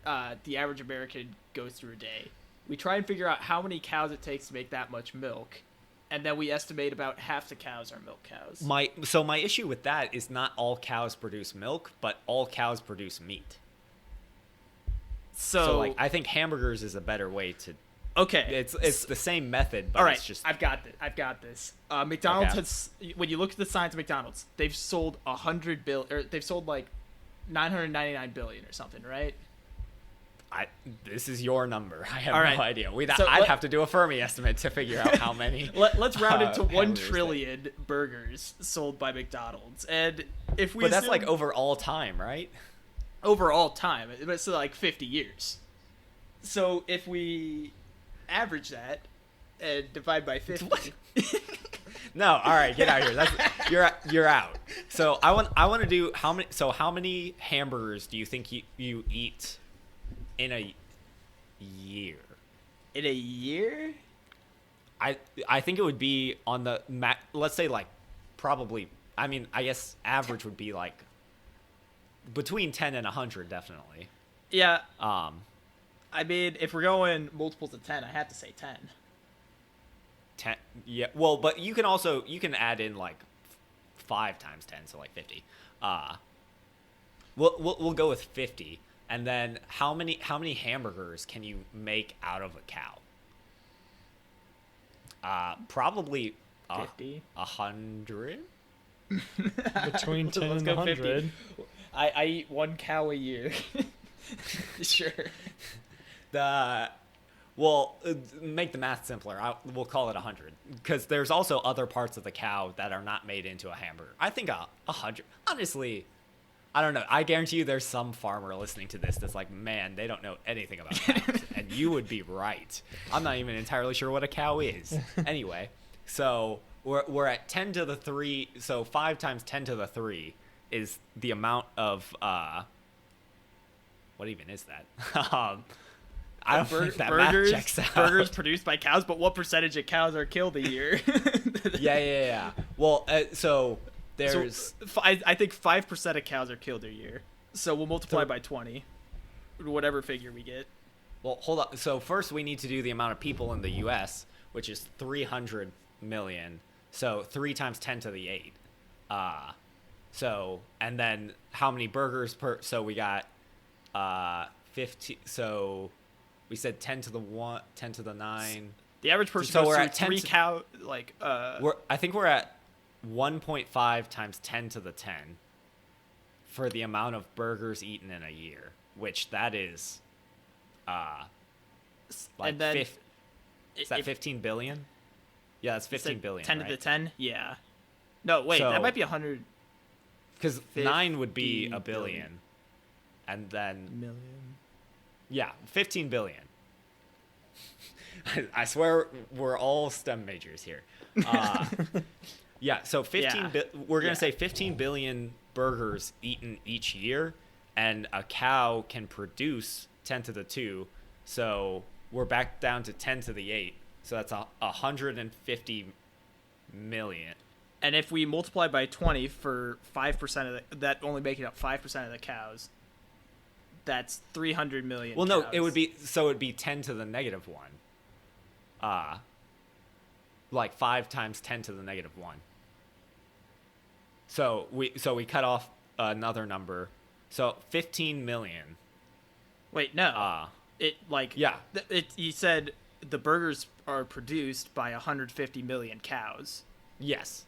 C: the average American goes through a day. We try and figure out how many cows it takes to make that much milk, and then we estimate about half the cows are milk cows.
B: My issue with that is not all cows produce milk, but all cows produce meat. So like I think hamburgers is a better way to.
C: Okay,
B: It's the same method, but
C: all right.
B: it's just
C: I've got this. McDonald's
B: Okay.
C: has. When you look at the signs of McDonald's, they've sold 100 bill, or they've sold like 999 billion or something, right?
B: this is your number. I have
C: All
B: no
C: right.
B: idea.
C: So
B: I'd
C: let-
B: have to do a Fermi estimate to figure out how many.
C: Let's round it to 1
B: hamburgers
C: trillion burgers sold by McDonald's, and if we
B: But that's like
C: assume
B: over all time, right?
C: over all time, it's like 50 years. So if we average that and divide by 50,
B: No, all right, get out of here. You're out. So I want to do how many. So how many hamburgers do you think you eat in a year?
C: in a year,
B: I think it would be on the let's say like probably. I mean, I guess average would be like between 10 and 100, definitely.
C: yeah. I mean, if we're going multiples of 10, I have to say 10.
B: 10. Yeah. Well, but you can add in like 5 times 10, so like 50. We'll go with 50, And then how many hamburgers can you make out of a cow? Probably
C: 50.
B: 100.
A: Between 10
C: Let's
A: and
C: go
A: 100.
C: 50. I eat 1 cow a year. Sure.
B: Make the math simpler. We'll call it 100 because there's also other parts of the cow that are not made into a hamburger. I think 100. Honestly, I don't know. I guarantee you there's some farmer listening to this that's like, man, they don't know anything about cows. And you would be right. I'm not even entirely sure what a cow is. Anyway, so we're at 10 to the 3. So 5 times 10 to the 3 is the amount of what even is that? I don't think that math checks out.
C: Burgers produced by cows, but what percentage of cows are killed a year?
B: Yeah. Well, so there's...
C: I think 5% of cows are killed a year. So we'll multiply by 20. Whatever figure we get.
B: Well, hold on. So first we need to do the amount of people in the U.S., which is 300 million. So 3 times 10 to the 8. And then how many burgers per... So we got 50... So we said 10 to the 1, 10 to the 9.
C: The average person
B: So
C: goes
B: we're
C: through
B: at 10
C: 3 cow... Like,
B: I think we're at 1.5 times 10 to the 10 for the amount of burgers eaten in a year, which that is like
C: and then
B: is that 15 billion? Yeah, that's 15 billion.
C: 10
B: right?
C: to the 10? Yeah. No, wait, that might be 100
B: because 9 would be
C: 50
B: a billion. And then
C: million.
B: yeah, 15 billion. I swear we're all STEM majors here. Yeah, so 15 we're going to say 15 billion burgers eaten each year, and a cow can produce 10 to the 2. So we're back down to 10 to the 8. So that's 150 million.
C: And if we multiply by 20 for 5% of that only making up 5% of the cows, that's 300 million.
B: Well, no,
C: cows.
B: it would be 10 to the negative 1. Like 5 times 10 to the negative 1. So we cut off another number. So 15 million.
C: Wait, no. You said the burgers are produced by 150 million cows.
B: Yes.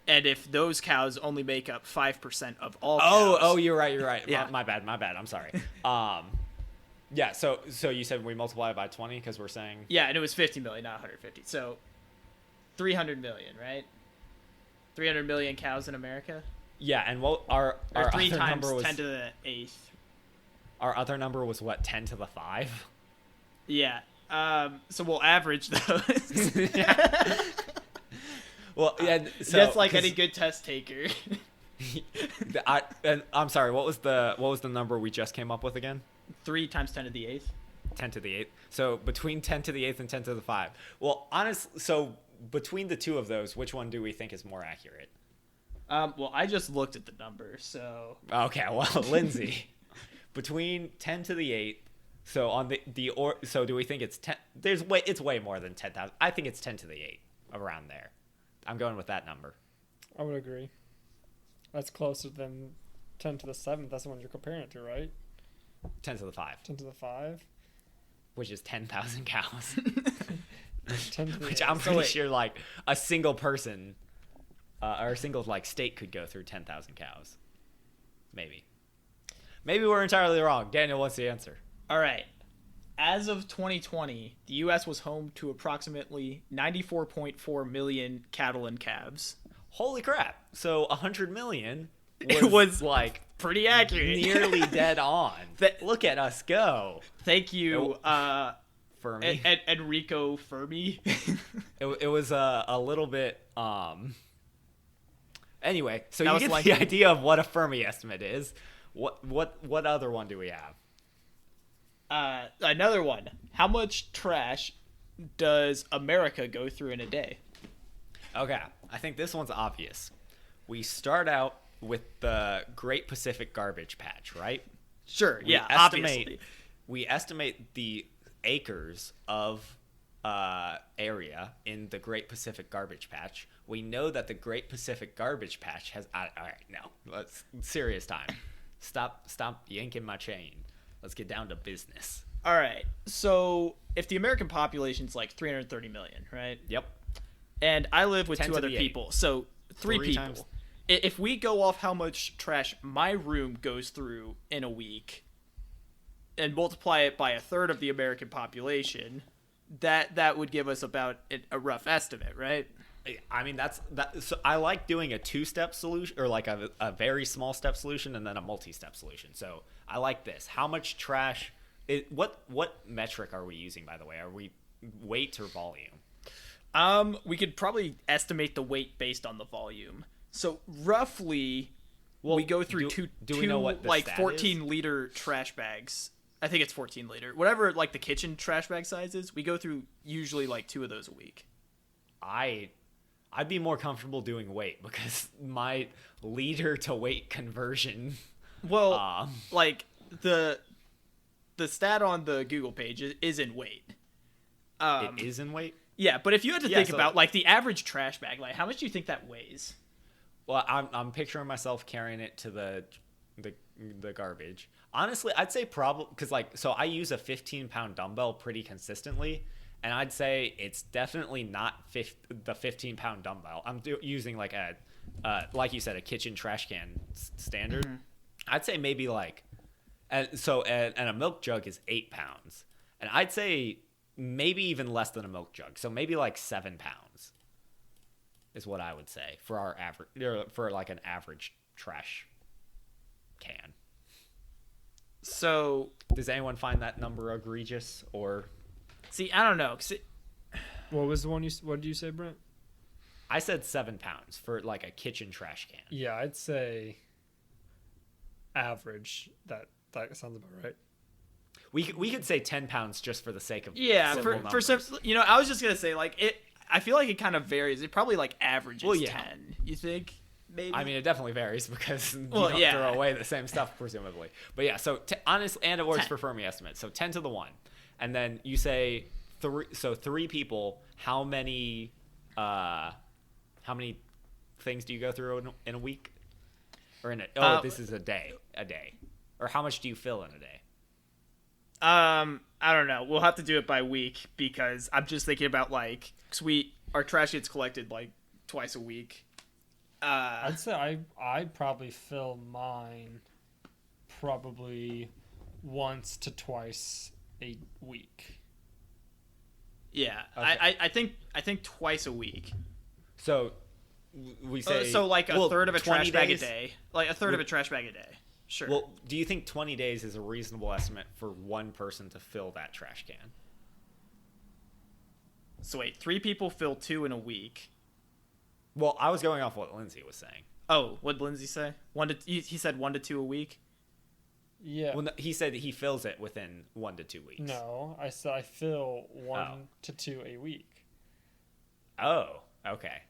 C: And if those cows only make up 5% of all cows.
B: Oh, you're right.
C: Yeah.
B: My bad. I'm sorry. Yeah, so you said we multiply it by 20 because we're saying...
C: Yeah, and it was 50 million, not 150. So 300 million, right? 300 million cows in America?
B: Yeah, and what our
C: 3
B: other
C: times
B: number was...
C: 10 to the 8th.
B: Our other number was what, 10 to the 5?
C: Yeah. So we'll average those.
B: Yeah. Well, yeah, so,
C: just like any good test taker.
B: I'm sorry, what was the number we just came up with again?
C: 3 times 10 to the 8th.
B: 10 to the 8th. So between 10 to the 8th and 10 to the 5. Well, honestly, so between the two of those, which one do we think is more accurate?
C: Well, I just looked at the number, so...
B: Okay, well, Lindsay, between 10 to the 8th, so on so do we think it's 10? It's way more than 10,000. I think it's 10 to the 8, around there. I'm going with that number.
A: I would agree. That's closer than 10 to the 7th. That's the one you're comparing it to, right?
B: 10 to the 5.
A: 10 to the 5.
B: Which is 10,000 cows.
A: 10 to the
B: Which
A: 8.
B: I'm pretty sure, like, a single person or a single, like, state could go through 10,000 cows. Maybe. Maybe we're entirely wrong. Daniel, what's the answer?
C: All right. As of 2020, the U.S. was home to approximately 94.4 million cattle and calves.
B: Holy crap. So 100 million
C: It was
B: like
C: pretty accurate.
B: nearly dead on. Look at us go.
C: Thank you,
B: Fermi.
C: Enrico Fermi.
B: It was a little bit anyway, so
C: That
B: you
C: was
B: get
C: like-
B: the idea of what a Fermi estimate is. What other one do we have?
C: Another one. How much trash does America go through in a day?
B: Okay, I think this one's obvious. We start out with the Great Pacific Garbage Patch, right?
C: Sure,
B: We
C: obviously.
B: We estimate the acres of area in the Great Pacific Garbage Patch. We know that the Great Pacific Garbage Patch has... all right, no. Let's serious time. Stop yanking my chain. Let's get down to business.
C: All right. So if the American population's like 330 million, right?
B: Yep.
C: And I live with
B: 10
C: two
B: to
C: other
B: the 8.
C: people, so three
B: Three
C: people.
B: times-
C: If we go off how much trash my room goes through in a week, and multiply it by a third of the American population, that would give us about a rough estimate, right?
B: I mean, that. So I like doing a 2-step solution, or like a very small step solution, and then a multi-step solution. So I like this. How much trash? What metric are we using, by the way? Are we weight or volume?
C: We could probably estimate the weight based on the volume. So roughly, we go through two
B: we know what the
C: like
B: stat
C: 14-liter trash bags. I think it's 14 liter. Whatever like the kitchen trash bag size is, we go through usually like 2 of those a week.
B: I'd be more comfortable doing weight because my liter to weight conversion.
C: Well, like the stat on the Google page is in weight.
B: It is in weight.
C: Yeah, but if you had to think about like the average trash bag, like how much do you think that weighs?
B: Well, I'm picturing myself carrying it to the garbage. Honestly, I'd say probably because so I use a 15-pound dumbbell pretty consistently, and I'd say it's definitely not the 15-pound dumbbell. I'm using like like you said, a kitchen trash can standard. Mm-hmm. I'd say maybe and a milk jug is 8 pounds, and I'd say maybe even less than a milk jug, so maybe like 7 pounds is what I would say for our average, for like an average trash can.
C: So
B: does anyone find that number egregious or?
C: See, I don't know.
A: What was the one what did you say, Brent?
B: I said 7 pounds for like a kitchen trash can.
A: Yeah, I'd say average. That sounds about right.
B: We could say 10 pounds just for the sake of
C: for some, I was just gonna say like it. I feel like it kind of varies. It probably like averages 10. You think? Maybe.
B: I mean, it definitely varies because you don't throw away the same stuff, presumably. But yeah, so honestly, and it works
C: 10.
B: for Fermi estimate. So 10 to the 1. And then you say 3, so 3 people, how many things do you go through in a week? Or this is a day. Or how much do you fill in a day?
C: I don't know. We'll have to do it by week because I'm just thinking about like, cause our trash gets collected like twice a week.
A: I'd say I'd probably fill mine probably once to twice a week.
C: Yeah,
B: okay.
C: I think twice a week.
B: So we say
C: so like a third of a trash bag a
B: days?
C: day, like a third of a trash bag a day. Sure.
B: Well, do you think 20 days is a reasonable estimate for one person to fill that trash can?
C: So wait, 3 people fill 2 in a week.
B: Well, I was going off what Lindsay was saying.
C: Oh, what did Lindsay say? He said 1 to 2 a week.
A: Yeah.
B: Well, no, he said he fills it within 1 to 2 weeks.
A: No, I said I fill 1 to 2 a week.
B: Oh, okay.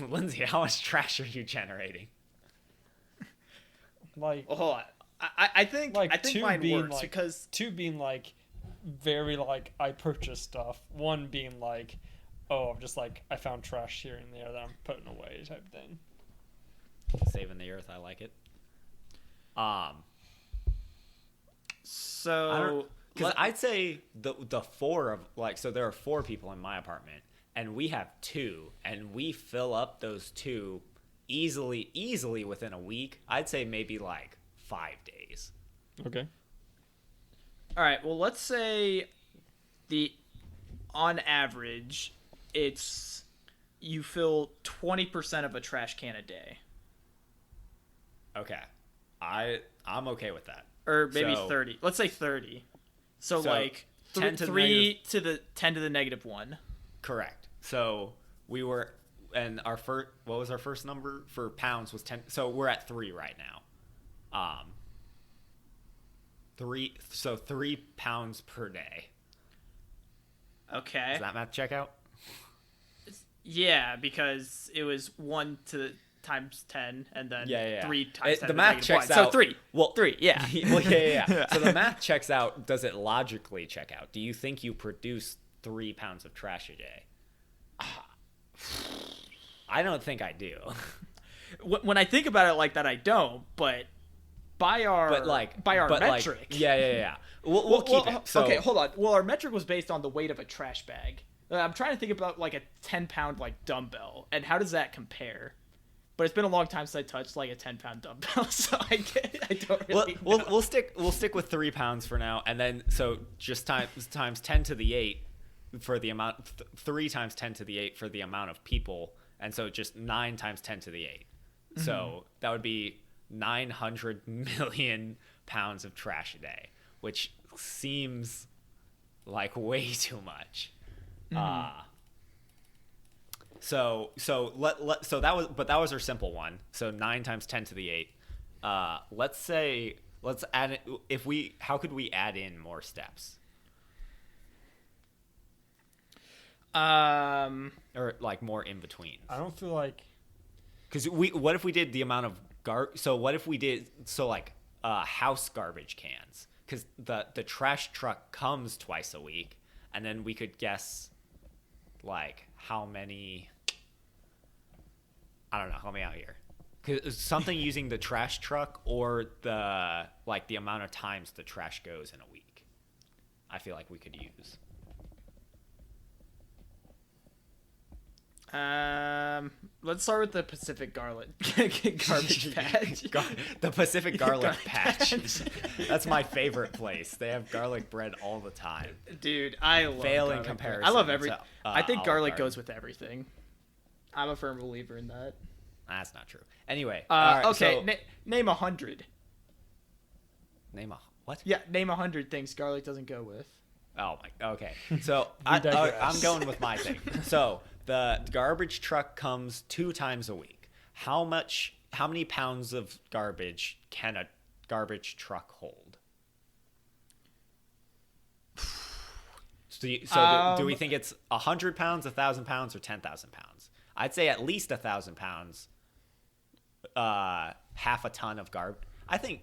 B: Lindsay, how much trash are you generating?
A: Like,
C: hold on. I think
A: like
C: I think mine works
A: like,
C: because
A: 2 being like very like I purchased stuff. 1 being like, oh, I'm just like I found trash here and there that I'm putting away type thing.
B: Saving the earth, I like it.
C: So
B: because I'd say the 4 of so there are 4 people in my apartment and we have 2 and we fill up those 2 easily within a week. I'd say maybe like 5 days.
A: Okay.
C: All right. Well, let's say on average, it's you fill 20% of a trash can a day.
B: Okay. I'm okay with that.
C: Or maybe 30. Let's say 30. So like
B: 10 to
C: 3 to the 10 to the negative 1.
B: Correct. So we were, and our first, what was our first number for pounds was 10. So we're at 3 right now. 3 pounds per day.
C: Okay.
B: Does that math check out?
C: Yeah, because it was 1 to times 10 and then 3 times 10
B: the math checks
C: 1.
B: out.
C: So 3.
B: Well,
C: 3, yeah.
B: Well, yeah. So the math checks out. Does it logically check out? Do you think you produce 3 pounds of trash a day? I don't think I do.
C: When I think about it like that, I don't, but by our metric.
B: Yeah. We'll keep it. So,
C: okay, hold on. Well, our metric was based on the weight of a trash bag. I'm trying to think about like a 10-pound like dumbbell, and how does that compare? But it's been a long time since I touched like a 10-pound dumbbell, so I don't really know.
B: We'll stick with 3 pounds for now, and then so just times 10 to the 8 for the amount. 3 times 10 to the 8 for the amount of people, and so just 9 times 10 to the 8. Mm-hmm. So that would be 900 million pounds of trash a day, which seems like way too much. Mm-hmm. So that was our simple one. So 9 times 10 to the 8. Let's add it. How could we add in more steps? Or like more in between.
A: I don't feel like,
B: because what if we did the amount of house garbage cans? Because the trash truck comes twice a week, and then we could guess like how many. I don't know, help me out here. 'Cause something using the trash truck or the amount of times the trash goes in a week, I feel like we could use.
C: Let's start with the Pacific garbage patch.
B: The Pacific garlic patch. That's my favorite place. They have garlic bread all the time.
C: Dude, I love
B: Failing comparison.
C: I love every.
B: To,
C: I think garlic
B: Garden.
C: goes with everything. I'm a firm believer in that.
B: That's not true. Anyway.
C: Okay. So, name 100.
B: Name a what?
C: Yeah, name 100 things garlic doesn't go with.
B: Oh my. Okay. So I'm going with my thing. So the garbage truck comes 2 times a week. How many pounds of garbage can a garbage truck hold? So do we think it's 100 pounds, 1,000 pounds, or 10,000 pounds? I'd say at least 1,000 pounds. Half a ton of garbage. I think.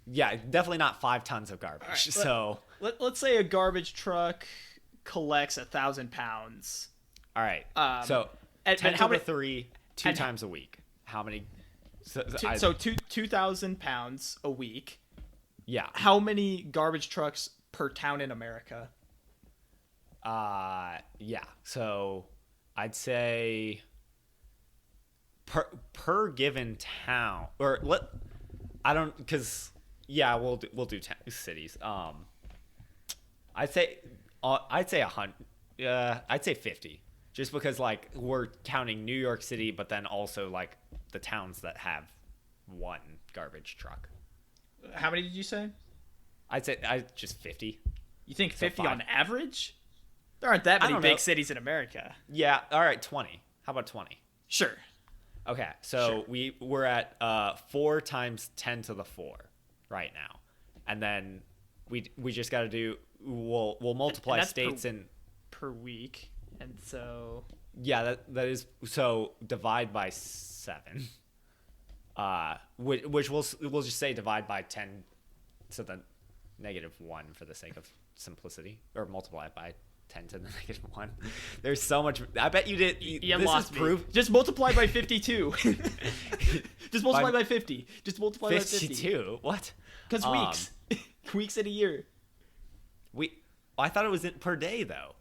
B: Yeah, definitely not 5 tons of garbage. Right, so
C: let's say a garbage truck collects 1,000 pounds.
B: All right. So 10 to the 3, 2 times a week. How many?
C: So 2,000 pounds a week.
B: Yeah.
C: How many garbage trucks per town in America?
B: Yeah. So I'd say per given town, or we'll do cities. I'd say 100. I'd say 50, just because like we're counting New York City, but then also like the towns that have one garbage truck.
C: How many did you say?
B: I'd say just 50.
C: You think 50 on average? There aren't that many big cities in America.
B: Yeah. All right. 20. How about 20?
C: Sure.
B: Okay. So sure. We're at 4 times 10 to the 4 right now, and then we just got to do. We'll multiply states
C: per week, and so
B: yeah, that is so divide by 7. Which we'll just say divide by 10 to the -1 for the sake of simplicity, or multiply it by 10 to the -1. There's so much. I bet you did.
C: You lost me. Proof. Just multiply by 52. Just multiply by 50. Just multiply
B: 52?
C: by 50.
B: 52? What?
C: Because weeks. Weeks in a year.
B: I thought it was per day though.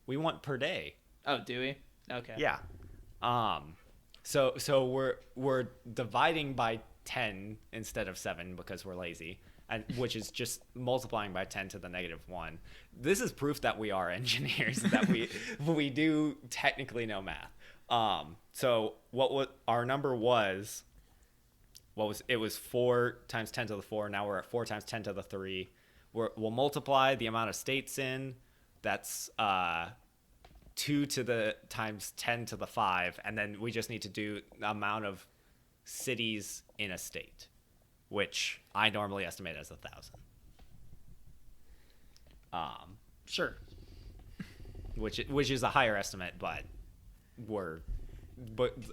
B: We want per day.
C: Oh, do we? Okay.
B: Yeah. So we're dividing by 10 instead of 7 because we're lazy. And which is just multiplying by 10 to the -1. This is proof that we are engineers, that we do technically know math. So our number was, it was 4 times 10 to the 4. Now we're at 4 times 10 to the 3. We'll multiply the amount of states in. That's 2 to the times 10 to the 5. And then we just need to do the amount of cities in a state, which I normally estimate as 1,000.
C: Sure.
B: Which is a higher estimate, but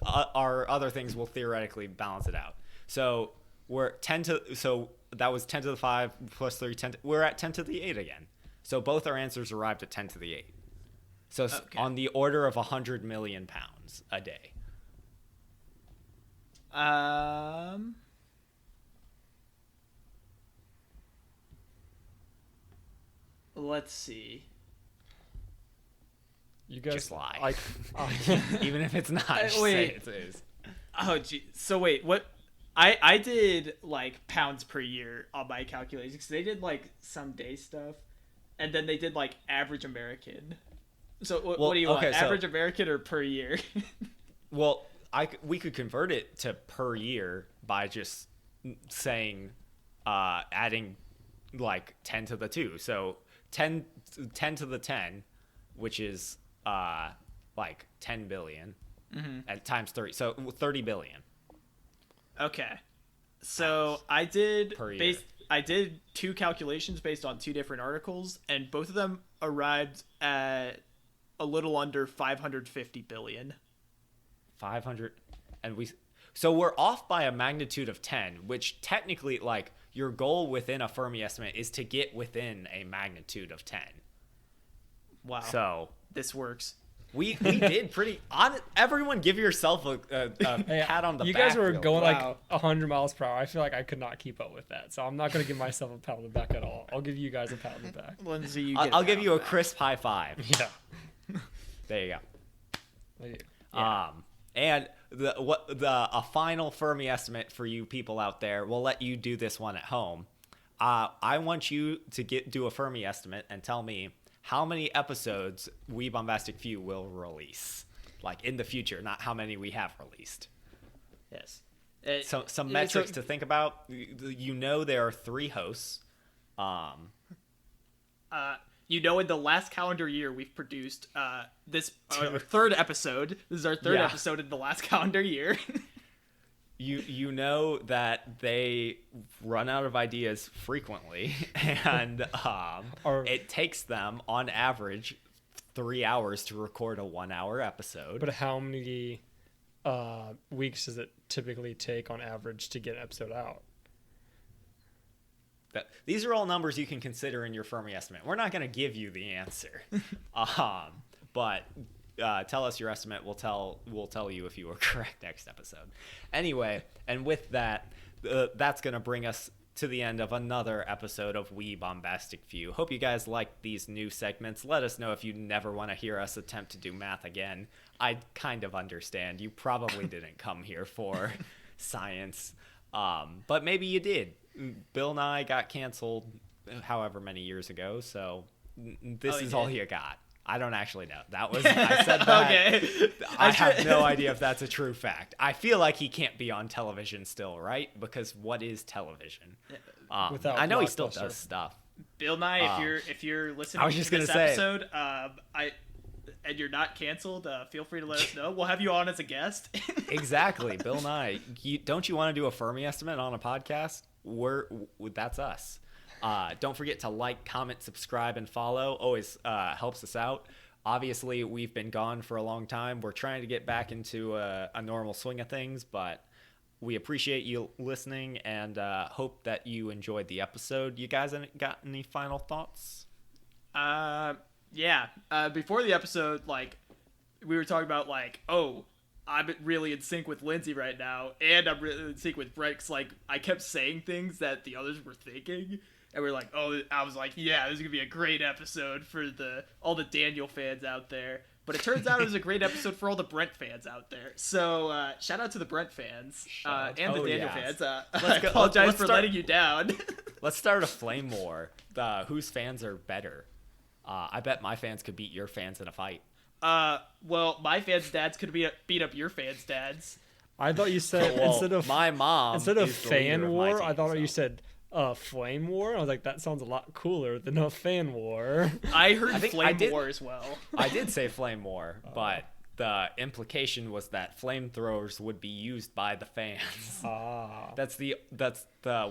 B: our other things will theoretically balance it out. So that was 10 to the 5 plus 3, 10. We're at 10 to the 8 again. So both our answers arrived at 10 to the 8. So on the order of 100 million pounds a day.
C: let's see.
A: You guys
B: Just lie.
A: Like,
B: Even if it's not, just
C: wait.
B: say it is.
C: Oh, gee. So wait, what? I did like pounds per year on my calculations because they did like some day stuff, and then they did like average American. So what do you want? Average American or per year?
B: Well, we could convert it to per year by just saying, adding like 10 to the 2. So 10 to the 10, which is like 10 billion at times 30. So 30 billion.
C: Okay. So I did
B: per year.
C: I did 2 calculations based on 2 different articles, and both of them arrived at a little under 550 billion.
B: 500, and so we're off by a magnitude of 10, which technically, like, your goal within a Fermi estimate is to get within a magnitude of 10.
C: Wow.
B: So
C: this works.
B: we did pretty on. Everyone give yourself a pat on the back.
A: You guys were
B: real
A: going
B: quick.
A: like 100 miles per hour. I feel like I could not keep up with that, so I'm not gonna give myself a pat on the back at all. I'll give you guys a pat on the back.
C: Lindsay, you
B: I'll give you a crisp high five.
A: Yeah.
B: There you go.
A: Yeah.
B: And a final Fermi estimate for you people out there. We'll let you do this one at home. I want you to do a Fermi estimate and tell me how many episodes We Bombastic Few will release, like in the future, not how many we have released.
C: Yes.
B: So some metrics to think about. You know, there are 3 hosts.
C: In the last calendar year we've produced this our 3rd episode. This is our 3rd episode in the last calendar year.
B: You know that they run out of ideas frequently, and it takes them on average 3 hours to record a 1-hour episode.
A: But how many weeks does it typically take on average to get an episode out?
B: These are all numbers you can consider in your Fermi estimate. We're not going to give you the answer, but tell us your estimate. We'll tell you if you were correct next episode. Anyway, and with that, that's going to bring us to the end of another episode of We Bombastic Few. Hope you guys like these new segments. Let us know if you never want to hear us attempt to do math again. I kind of understand. You probably didn't come here for science, but maybe you did. Bill Nye got canceled however many years ago, so this is all you got. I don't actually know. I said that.
C: Okay.
B: I have no idea if that's a true fact. I feel like he can't be on television still, right? Because what is television? I know he still does stuff.
C: Bill Nye, if you're listening to this episode, and you're not canceled, feel free to let us know. We'll have you on as a guest.
B: Exactly, Bill Nye. Don't you want to do a Fermi estimate on a podcast? That's us. Don't forget to like, comment, subscribe, and follow. Always helps us out. Obviously, we've been gone for a long time. We're trying to get back into a normal swing of things, but we appreciate you listening and hope that you enjoyed the episode. You guys got any final thoughts?
C: Yeah. Before the episode, we were talking about, I'm really in sync with Lindsay right now, and I'm really in sync with Brett, 'cause, I kept saying things that the others were thinking, and we were like, I was like, yeah, this is going to be a great episode for all the Daniel fans out there. But it turns out it was a great episode for all the Brent fans out there. So, shout out to the Brent fans, and the Daniel fans. I apologize for letting you down.
B: Let's start a flame war. Whose fans are better? I bet my fans could beat your fans in a fight.
C: Well, my fans' dads could beat up your fans' dads.
A: I thought you said
B: my mom
A: instead of
B: is the leader
A: fan
B: of
A: war.
B: my team,
A: I thought you said flame war. I was like, that sounds a lot cooler than a fan war.
C: I heard flame war as well.
B: I did say flame war, but the implication was that flamethrowers would be used by the fans. That's the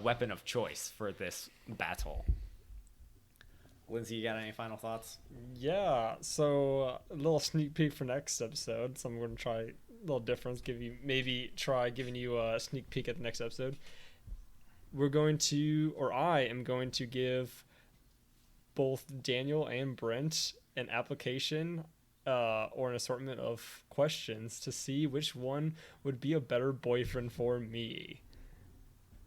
B: weapon of choice for this battle. Lindsay, you got any final thoughts?
A: Yeah, so a little sneak peek for next episode. So I'm going to try a little difference, try giving you a sneak peek at the next episode. I am going to give both Daniel and Brent an application or an assortment of questions to see which one would be a better boyfriend for me.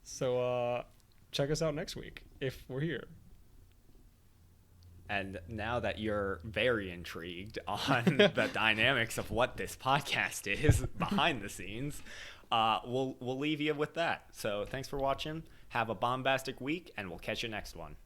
A: So check us out next week if we're here.
B: And now that you're very intrigued on the dynamics of what this podcast is behind the scenes, we'll leave you with that. So thanks for watching. Have a bombastic week, and we'll catch you next one.